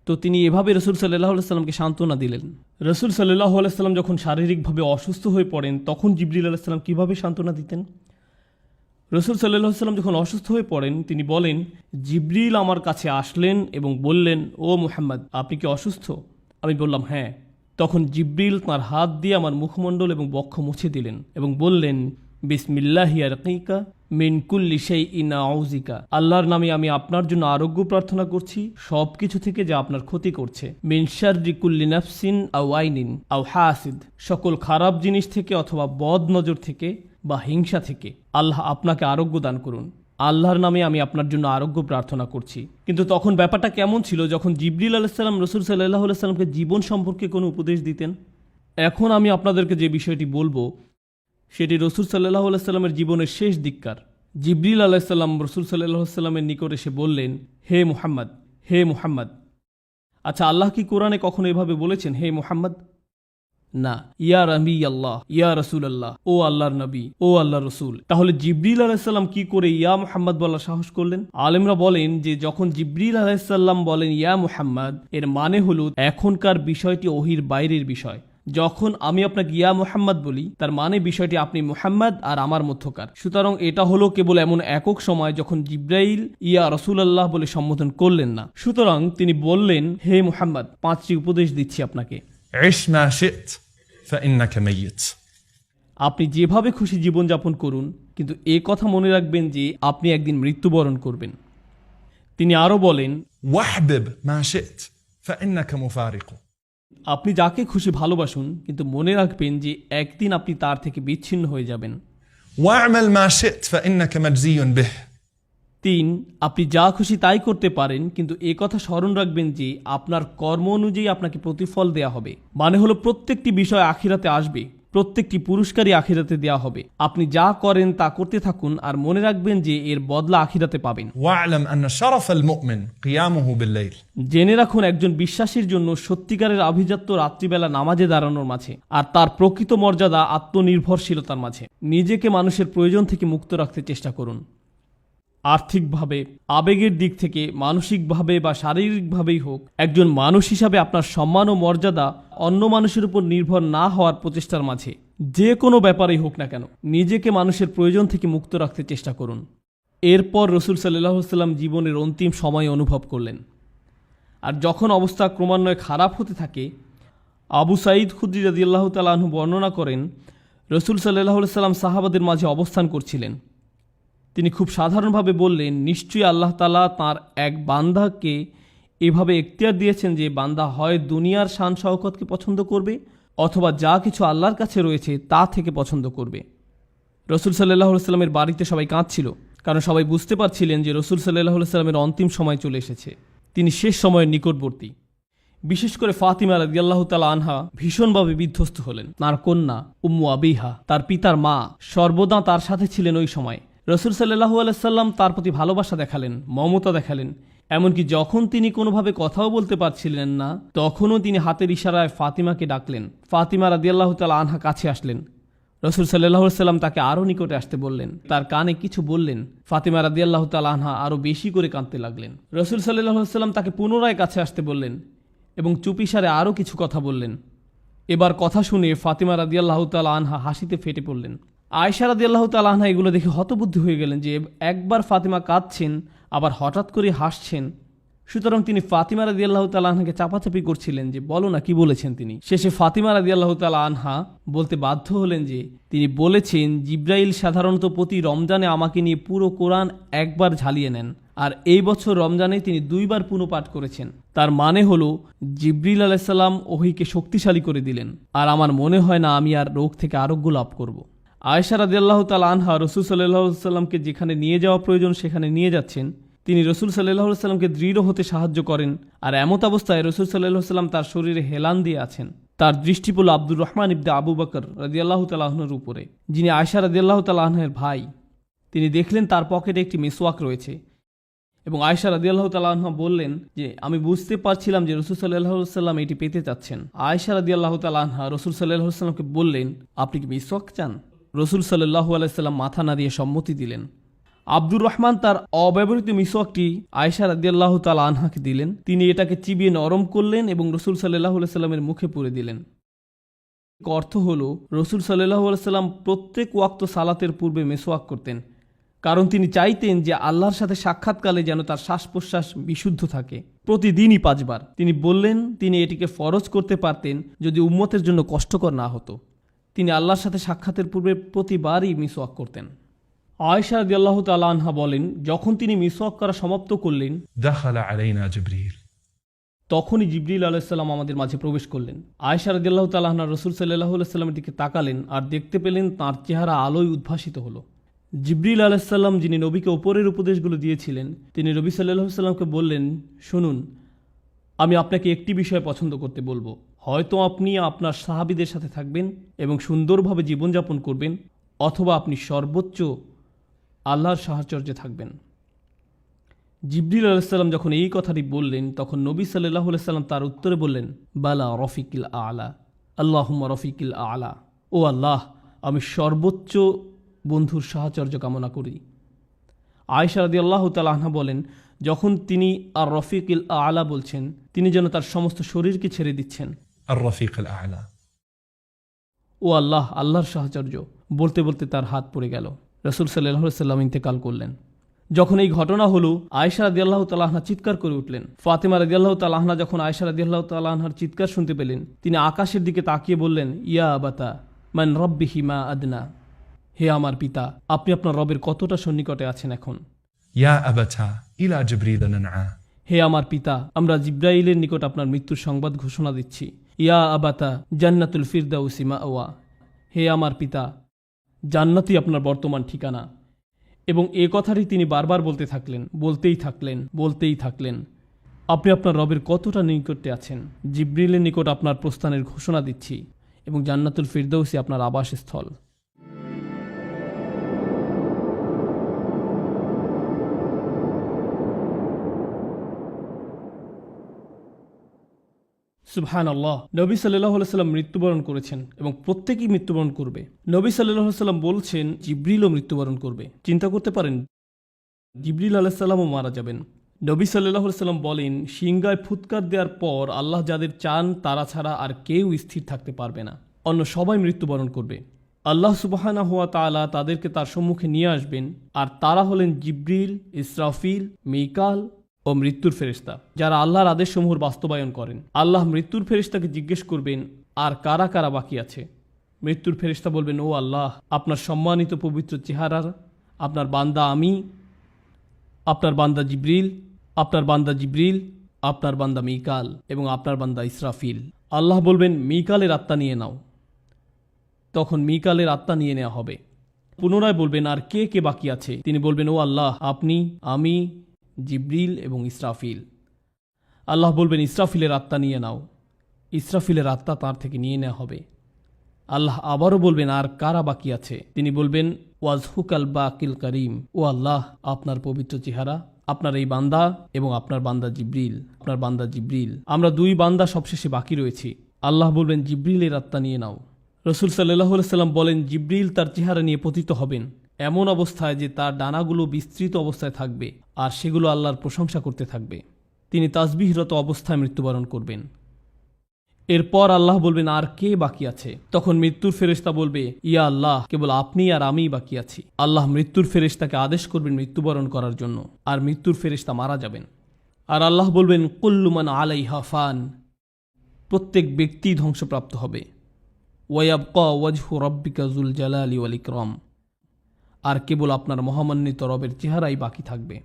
তো তিনি এভাবে রাসূল সাল্লাল্লাহু আলাইহি সাল্লামকে সান্ত্বনা দিলেন। রাসূল সাল্লাল্লাহু আলাইহি সাল্লাম যখন শারীরিকভাবে অসুস্থ হয়ে পড়েন, তখন জিবরিল আলাইহিস সালাম কিভাবে সান্ত্বনা দিতেন? রাসূল সাল্লাল্লাহু আলাইহি সাল্লাম যখন অসুস্থ হয়ে পড়েন, তিনি বলেন, জিবরিল আমার কাছে আসলেন এবং বললেন, ও মুহাম্মদ, আপনি কি অসুস্থ? আমি বললাম, হ্যাঁ। তখন জিবরিল তাঁর হাত দিয়ে আমার মুখমণ্ডল এবং বক্ষ মুছে দিলেন এবং বললেন, বিসমিল্লাহি আরকিকা মিন কুল্লি শাইইন আউযিকা, আল্লাহর নামে আমি আপনার জন্য আরোগ্য প্রার্থনা করছি সব কিছু থেকে যা আপনার ক্ষতি করছে। মিন শাররি কুল্লি নাফসিন আও আইনিন আও হাসিদ, সকল খারাপ জিনিস থেকে অথবা বদ নজর থেকে বা হিংসা থেকে আল্লাহ আপনাকে আরোগ্য দান করুন। আল্লাহর নামে আমি আপনার জন্য আরোগ্য প্রার্থনা করছি। কিন্তু তখন ব্যাপারটা কেমন ছিল যখন জিবরিল আলাইহিস সালাম রাসূল সাল্লাল্লাহু আলাইহি সাল্লামকে জীবন সম্পর্কে কোনো উপদেশ দিতেন? এখন আমি আপনাদেরকে যে বিষয়টি বলবো সেটি রাসূল সাল্লাল্লাহু আলাইহি সাল্লামের জীবনের শেষ দিককার। জিবরিল আলাইহিস সালাম রাসূল সাল্লাল্লাহু আলাইহি সাল্লামের নিকট এসে বললেন, হে মুহাম্মদ, হে মুহাম্মদ। আচ্ছা, আল্লাহ কি কোরআনে কখনো এভাবে বলেছেন, হে মুহাম্মদ? না, ইয়া রাবি আল্লাহ, ইয়া রসুল আল্লাহ, ও আল্লাহর নবী, ও আল্লাহর রসুল। তাহলে জিবরিল আলাইহিসসালাম কি করে ইয়া মুহাম্মদ বলার সাহস করলেন? আলেমরা বলেন যে যখন জিবরিল আলাইহিসসালাম বলেন ইয়া মুহাম্মদ, এর মানে হলো এখনকার বিষয়টি ওহির বাইরের বিষয়। যখন আমি আপনাকে ইয়া মুহাম্মদ বলি, তার মানে বিষয়টি আপনি মুহাম্মদ আর আমার মধ্যকার। সুতরাং এটা হলো কেবল এমন একক সময় যখন জিব্রাইল ইয়া রাসূলুল্লাহ বলে সম্বোধন করলেন না। সুতরাং তিনি বললেন, হে মুহাম্মদ, 5টি উপদেশ দিচ্ছি আপনাকে। عش ما شئت فإنك ميت. আপনি যেভাবে খুশি জীবনযাপন করুন, কিন্তু এ কথা মনে রাখবেন যে আপনি একদিন মৃত্যুবরণ করবেন। তিনি আরও বলেন, واحبب ما شئت فإنك مفارق. আপনি যাকে খুশি ভালোবাসুন, কিন্তু মনে রাখবেন যে একদিন আপনি তার থেকে বিচ্ছিন্ন হয়ে যাবেন। واعمل ما شئت فإنك مجزي به. 3, আপনি যা খুশি তাই করতে পারেন, কিন্তু এ কথা স্মরণ রাখবেন যে আপনার কর্ম অনুযায়ী আপনাকে প্রতিফল দেয়া হবে। মানে হলো প্রত্যেকটি বিষয় আখিরাতে আসবে, প্রত্যেকটি পুরস্কারই আখিরাতে দেয়া হবে। আপনি যা করেন তা করতে থাকুন, আর মনে রাখবেন যে এর বদলা আখিরাতে পাবেন। واعلم أن شرف المؤمن قيامه بالليل. জেনে রাখুন, একজন বিশ্বাসীর জন্য সত্যিকারের আভিজাত্য রাত্রিবেলা নামাজে দাঁড়ানোর মাঝে, আর তার প্রকৃত মর্যাদা আত্মনির্ভরশীলতার মাঝে। নিজেকে মানুষের প্রয়োজন থেকে মুক্ত রাখতে চেষ্টা করুন। আর্থিকভাবে, আবেগের দিক থেকে, মানসিকভাবে বা শারীরিকভাবেই হোক, একজন মানুষ হিসাবে আপনার সম্মান ও মর্যাদা অন্য মানুষের উপর নির্ভর না হওয়ার প্রচেষ্টার মাঝে, যে কোনো ব্যাপারেই হোক না কেন, নিজেকে মানুষের প্রয়োজন থেকে মুক্ত রাখতে চেষ্টা করুন। এরপর রাসূল সাল্লাল্লাহু আলাইহি ওয়াসাল্লাম জীবনের অন্তিম সময় অনুভব করলেন। আর যখন অবস্থা ক্রমান্বয়ে খারাপ হতে থাকে, আবু সাঈদ খুদরি রাদিয়াল্লাহু তাআলা আনহু বর্ণনা করেন, রাসূল সাল্লাল্লাহু আলাইহি ওয়াসাল্লাম সাহাবাদের মাঝে অবস্থান করছিলেন। তিনি খুব সাধারণভাবে বললেন, নিশ্চয়ই আল্লাহ তাআলা তাঁর এক বান্দাকে এভাবে এখতিয়ার দিয়েছেন যে বান্দা হয় দুনিয়ার শান শওকতকে পছন্দ করবে, অথবা যা কিছু আল্লাহর কাছে রয়েছে তা থেকে পছন্দ করবে। রাসূল সাল্লাল্লাহু আলাইহি ওয়াসাল্লামের বাড়িতে সবাই কাঁদছিল, কারণ সবাই বুঝতে পারছিলেন যে রাসূল সাল্লাল্লাহু আলাইহি ওয়াসাল্লামের অন্তিম সময় চলে এসেছে, তিনি শেষ সময়ের নিকটবর্তী। বিশেষ করে ফাতিমা রাদিয়াল্লাহু তাআলা আনহা ভীষণভাবে বিধ্বস্ত হলেন। তাঁর কন্যা উম্মু আবিহা, তার পিতার মা, সর্বদা তার সাথে ছিলেন ওই সময়। রাসূল সাল্লাল্লাহু আলাইহি সাল্লাম তার প্রতি ভালোবাসা দেখালেন, মমতা দেখালেন। এমনকি যখন তিনি কোনোভাবে কথাও বলতে পারছিলেন না, তখনও তিনি হাতের ইশারায় ফাতিমাকে ডাকলেন। ফাতিমা রাদিয়াল্লাহু তাআলা আনহা কাছে আসলেন। রাসূল সাল্লাল্লাহু আলাইহি সাল্লাম তাকে আরও নিকটে আসতে বললেন, তার কানে কিছু বললেন। ফাতিমা রাদিয়াল্লাহু তাআলা আনহা আরও বেশি করে কাঁদতে লাগলেন। রাসূল সাল্লাল্লাহু আলাইহি সাল্লাম তাকে পুনরায় কাছে আসতে বললেন এবং চুপিসারে আরও কিছু কথা বললেন। এবার কথা শুনে ফাতিমা রাদিয়াল্লাহু তাআলা আনহা হাসিতে ফেটে পড়লেন। আয়েশা রাদিয়াল্লাহু তাআলা আনহা এগুলো দেখে হতবুদ্ধি হয়ে গেলেন যে একবার ফাতিমা কাঁদছেন, আবার হঠাৎ করে হাসছেন। সুতরাং তিনি ফাতিমা রাদিয়াল্লাহু তাআলা আনহাকে চাপাচাপি করছিলেন যে বলো না, কি বলেছেন তিনি। শেষে ফাতিমা রাদিয়াল্লাহু তাআলা আনহা বলতে বাধ্য হলেন যে তিনি বলেছেন, জিব্রাইল সাধারণত প্রতি রমজানে আমাকে নিয়ে পুরো কোরআন একবার ঝালিয়ে নেন, আর এই বছর রমজানে তিনি 2 বার পুনঃপাঠ করেছেন। তার মানে হলো জিবরিল আলাইহিস সালাম ওহীকে শক্তিশালী করে দিলেন, আর আমার মনে হয় না আমি আর রোগ থেকে আরোগ্য লাভ করব। আয়েশা রাদিয়াল্লাহু তাআলা আনহা রাসূল সাল্লাল্লাহু আলাইহি ওয়াসাল্লামকে যেখানে নিয়ে যাওয়া প্রয়োজন সেখানে নিয়ে যাচ্ছেন। তিনি রাসূল সাল্লাল্লাহু আলাইহি ওয়াসাল্লামকে দৃঢ় হতে সাহায্য করেন, আর এমত অবস্থায় রাসূল সাল্লাল্লাহু আলাইহি ওয়াসাল্লাম তার শরীরে হেলান দিয়ে আছেন। তার দৃষ্টি পড়ল আব্দুর রহমান ইবনে আবু বকর রাদিয়াল্লাহু তাআলা আনহুর উপরে, যিনি আয়েশা রাদিয়াল্লাহু তাআলা আনহার ভাই। তিনি দেখলেন তার পকেটে একটি মিসওয়াক রয়েছে, এবং আয়েশা রাদিয়াল্লাহু তাআলা আনহা বললেন যে আমি বুঝতে পারছিলাম যে রাসূল সাল্লাল্লাহু আলাইহি ওয়াসাল্লাম এটি পেতে চাচ্ছেন। আয়েশা রাদিয়াল্লাহু তাআলা আনহা রাসূল সাল্লাল্লাহু আলাইহি ওয়াসাল্লামকে বললেন, আপনি কি মিসওয়াক চান? রাসূল সাল্লাল্লাহু আলাইহি ওয়াসাল্লাম মাথা নাড়িয়ে সম্মতি দিলেন। আব্দুর রহমান তার অব্যবহৃত মিসওয়াকটি আয়েশা রাদিয়াল্লাহু তাআলা আনহাকে দিলেন। তিনি এটাকে চিবিয়ে নরম করলেন এবং রাসূল সাল্লাল্লাহু আলাইহি ওয়াসাল্লামের মুখে পুরে দিলেন। অর্থ হলো রাসূল সাল্লাল্লাহু আলাইহি ওয়াসাল্লাম প্রত্যেক ওয়াক্ত সালাতের পূর্বে মিসওয়াক করতেন, কারণ তিনি চাইতেন যে আল্লাহর সাথে সাক্ষাৎকালে যেন তার শ্বাস প্রশ্বাস বিশুদ্ধ থাকে, প্রতিদিনই 5 বার। তিনি বললেন তিনি এটিকে ফরজ করতে পারতেন যদি উম্মতের জন্য কষ্টকর না হতো। তিনি আল্লাহর সাথে সাক্ষাতের পূর্বে প্রতিবারই মিসওয়াক করতেন। আয়েশা রাদিয়াল্লাহু তাআলা আনহা বলেন, যখন তিনি মিসওয়াক করা সমাপ্ত করলেন, دخل علينا جبريل. তখনই জিবরিল আলাইহিস সালাম আমাদের মাঝে প্রবেশ করলেন। আয়েশা রাদিয়াল্লাহু তাআলা আনহা রাসূল সাল্লাল্লাহু আলাইহি ওয়াসাল্লামের দিকে তাকালেন আর দেখতে পেলেন তাঁর চেহারা আলোয় উদ্ভাসিত হলো। জিবরিল আলাইহিস সালাম, যিনি নবীকে উপরের উপদেশগুলো দিয়েছিলেন, তিনি নবী সাল্লাল্লাহু আলাইহি ওয়াসাল্লামকে বললেন, শুনুন, আমি আপনাকে একটি বিষয় পছন্দ করতে বলবো। হয়তো আপনি আপনার সাহাবীদের সাথে থাকবেন এবং সুন্দরভাবে জীবনযাপন করবেন, অথবা আপনি সর্বোচ্চ আল্লাহর সাহচর্যে থাকবেন। জিবরিল আলাইহিস সালাম যখন এই কথাটি বললেন, তখন নবী সাল্লাল্লাহু আলাইহি সাল্লাম তার উত্তরে বললেন, বালা রফিকিল আলা, আল্লাহুম্মা রফিকিল আলা, ও আল্লাহ, আমি সর্বোচ্চ বন্ধুর সাহচর্য কামনা করি। আয়েশা রাদিয়াল্লাহু তাআলা আনহা বলেন, যখন তিনি আর রফিকিল আলা বলছেন, তিনি যেন তার সমস্ত শরীরকে ছেড়ে দিচ্ছেন। الرفيق الأعلى. ও আল্লাহ, আল্লাহর সাহচর্য বলতে বলতে তার হাত পড়ে গেল। রাসূল সাল্লাল্লাহু আলাইহি সাল্লাম ইন্তেকাল করলেন। যখন এই ঘটনা হলো, আয়েশা রাদিয়াল্লাহু তাআলা আনহা চিৎকার করে উঠলেন। ফাতেমা রাদিয়াল্লাহু তাআলা আনহা যখন আয়েশা রাদিয়াল্লাহু তাআলা আনহার চিৎকার শুনতে পেলেন, তিনি আকাশের দিকে তাকিয়ে বললেন, ইয়া আবাতা মান রাব্বিহি মা আদনা, হে আমার পিতা, আপনি আপনার রবের কতটা সন্নিকটে আছেন এখন। يا أبتا إلى جبريل ننعى. হে আমার পিতা, আমরা জিব্রাইলের নিকট আপনার মৃত্যুর সংবাদ ঘোষণা দিচ্ছি। ইয়া আবাতা জান্নাতুল ফিরদাউসি মাওয়া, হে আমার পিতা, জান্নাতই আপনার বর্তমান ঠিকানা। এবং এ কথাটি তিনি বারবার বলতে থাকলেন, বলতেই থাকলেন। আপনি আপনার রবের কতটা নিকটে আছেন। জিব্রিলের নিকট আপনার প্রস্থানের ঘোষণা দিচ্ছি এবং জান্নাতুল ফিরদাউসি আপনার আবাসস্থল। সুবহানাল্লাহ। নবী সাল্লাল্লাহু আলাইহি সাল্লাম মৃত্যুবরণ করেছেন এবং প্রত্যেকেই মৃত্যুবরণ করবে। নবী সাল্লাল্লাহু আলাইহি সাল্লাম বলছেন, জিবরিলও মৃত্যুবরণ করবে। চিন্তা করতে পারেন, জিবরিল আলাইহিস সালামও মারা যাবেন। নবী সাল্লাল্লাহু আলাইহি সাল্লাম বলেন, সিংগায় ফুৎকার দেওয়ার পর আল্লাহ যাদের চান তারা ছাড়া আর কেউ স্থির থাকতে পারবে না, অন্য সবাই মৃত্যুবরণ করবে। আল্লাহ সুবহানাহু ওয়া তাআলা তাদেরকে তার সম্মুখে নিয়ে আসবেন, আর তারা হলেন জিবরিল, ইসরাফিল, মিকাল ও মৃত্যুর ফেরেশতা, যারা আল্লাহর আদেশসমূহ বাস্তবায়ন করেন। আল্লাহ মৃত্যুর ফেরেশতাকে জিজ্ঞেস করবেন, আর কারা কারা বাকি আছে। মৃত্যুর ফেরেশতা বলবেন, ও আল্লাহ, আপনার সম্মানিত পবিত্র চেহারার আপনার বান্দা আমি, আপনার বান্দা জিবরিল, আপনার বান্দা জিবরিল, আপনার বান্দা মিকাল এবং আপনার বান্দা ইসরাফিল। আল্লাহ বলবেন, মিকালের আত্মা নিয়ে নাও। তখন মিকালের আত্মা নিয়ে নেওয়া হবে। পুনরায় বলবেন, আর কে কে বাকি আছে। তিনি বলবেন, ও আল্লাহ, আপনি, আমি, জিবরিল এবং ইসরাফিল। আল্লাহ বলবেন, ইসরাফিলের আত্মা নিয়ে নাও। ইসরাফিলের আত্মা তার থেকে নিয়ে নেওয়া হবে। আল্লাহ আবারও বলবেন, আর কারা বাকি আছে। তিনি বলবেন, ওয়াজহুকাল বাকিল করিম, ও আল্লাহ, আপনার পবিত্র চেহারা, আপনার এই বান্দা এবং আপনার বান্দা জিবরিল, আমরা দুই বান্দা সবশেষে বাকি রয়েছি। আল্লাহ বলবেন, জিবরিলের আত্মা নিয়ে নাও। রাসূল সাল্লাল্লাহু আলাইহি সাল্লাম বলেন, জিবরিল তার চেহারা নিয়ে পতিত হবেন এমন অবস্থায় যে তার ডানাগুলো বিস্তৃত অবস্থায় থাকবে আর সেগুলো আল্লাহর প্রশংসা করতে থাকবে। তিনি তাসবিহরত অবস্থায় মৃত্যুবরণ করবেন। এরপর আল্লাহ বলবেন, আর কে বাকি আছে। তখন মৃত্যুর ফেরেশতা বলবে, ইয়া আল্লাহ, কেবল আপনি আর আমিই বাকি আছি। আল্লাহ মৃত্যুর ফেরেশতাকে আদেশ করবেন মৃত্যুবরণ করার জন্য, আর মৃত্যুর ফেরেশতা মারা যাবেন। আর আল্লাহ বলবেন, কুল্লু মান আলাইহা ফান, প্রত্যেক ব্যক্তি ধ্বংসপ্রাপ্ত হবে। ওয়ায়াবকা ওয়াজহু রাব্বিকা যুল জালালি ওয়াল ইকরাম, আর কেবল আপনার মহামান্বিত রবের চেহারাই বাকি থাকবে।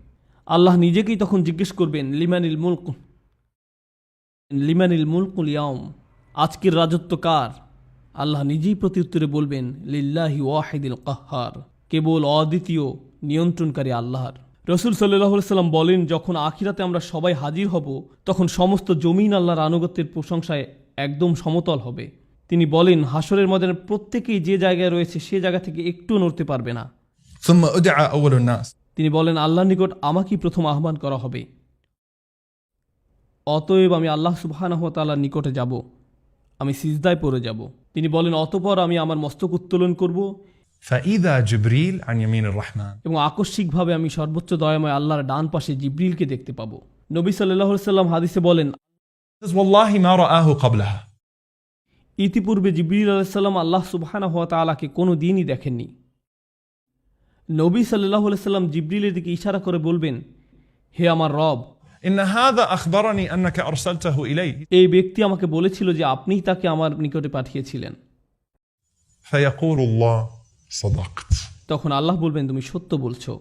আল্লাহ নিজেকেই তখন জিজ্ঞেস করবেন, লিমানিল মুলকুল ইয়াউম, আজকের রাজত্ব কার। আল্লাহ নিজেই প্রত্যুত্তরে বলবেন, লিল্লাহি ওয়াহিদিল কাহ্হার, কেবল অদ্বিতীয় নিয়ন্ত্রণকারী আল্লাহর। রাসূল সাল্লাল্লাহু আলাইহি সাল্লাম বলেন, যখন আখিরাতে আমরা সবাই হাজির হব, তখন সমস্ত জমিন আল্লাহর আনুগত্যের প্রশংসায় একদম সমতল হবে। তিনি বলেন, হাসরের ময়দানে প্রত্যেকেই যে জায়গায় রয়েছে সে জায়গা থেকে একটু নড়তে পারবে না। ثم أدعى أول الناس. তিনি বলেন, আল্লাহর নিকট আমাকেই প্রথম আহ্বান করা হবে। অতএব আমি আল্লাহ সুবহানাহু ওয়া তাআলার নিকটে যাব, আমি সিজদায় পড়ে যাব। তিনি বলেন, অতঃপর আমি আমার মস্তক উত্তোলন করব فإذا جبريل عن يمين الرحمن. এবং আকস্মিকভাবে আমি সর্বোচ্চ দয়াময় আল্লাহর ডান পাশে জিবরিলকে দেখতে পাব। নবী সাল্লাল্লাহু আলাইহি সাল্লাম হাদিসে বলেন, والله ما رآه قبلها. ইতিপূর্বে জিবরিল আলাইহিস সালাম আল্লাহ সুবহানাহু ওয়া তাআলাকে কোনো দিনই দেখেননি। নবী সাল্লাল্লাহু আলাইহি সাল্লাম জিবরিলের দিকে ইশারা করে বলবেন, হে আমার রব, إن هذا أخبرني أنك أرسلته إلي. এই ব্যক্তি আমাকে বলেছিল যে আপনিই তাকে আমার নিকটে পাঠিয়েছিলেন। فيقول الله صدقت. তখন আল্লাহ বলবেন, তুমি সত্য বলছো।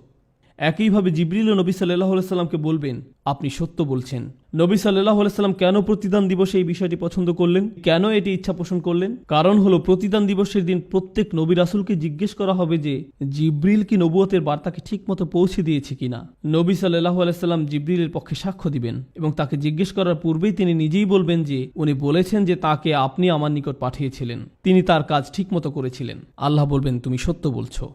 একইভাবে জিবরিল ও নবী সাল্লাল্লাহু আলাইহি সাল্লামকে বলবেন, আপনি সত্য বলছেন। নবী সাল্লাল্লাহু আলাইহি সাল্লাম কেন প্রতিদান দিবসে এই বিষয়টি পছন্দ করলেন, কেন এটি ইচ্ছা পোষণ করলেন? কারণ হলো, প্রতিদান দিবসের দিন প্রত্যেক নবী রাসূলকে জিজ্ঞেস করা হবে যে জিবরিল কি নবুয়তের বার্তাকে ঠিকমতো পৌঁছে দিয়েছে কিনা। নবী সাল্লাল্লাহু আলাইহি সাল্লাম জিবরিলের পক্ষে সাক্ষ্য দিবেন এবং তাকে জিজ্ঞেস করার পূর্বেই তিনি নিজেই বলবেন যে উনি বলেছেন যে তাকে আপনি আমার নিকট পাঠিয়েছিলেন, তিনি তার কাজ ঠিকমতো করেছিলেন। আল্লাহ বলবেন, তুমি সত্য বলছো।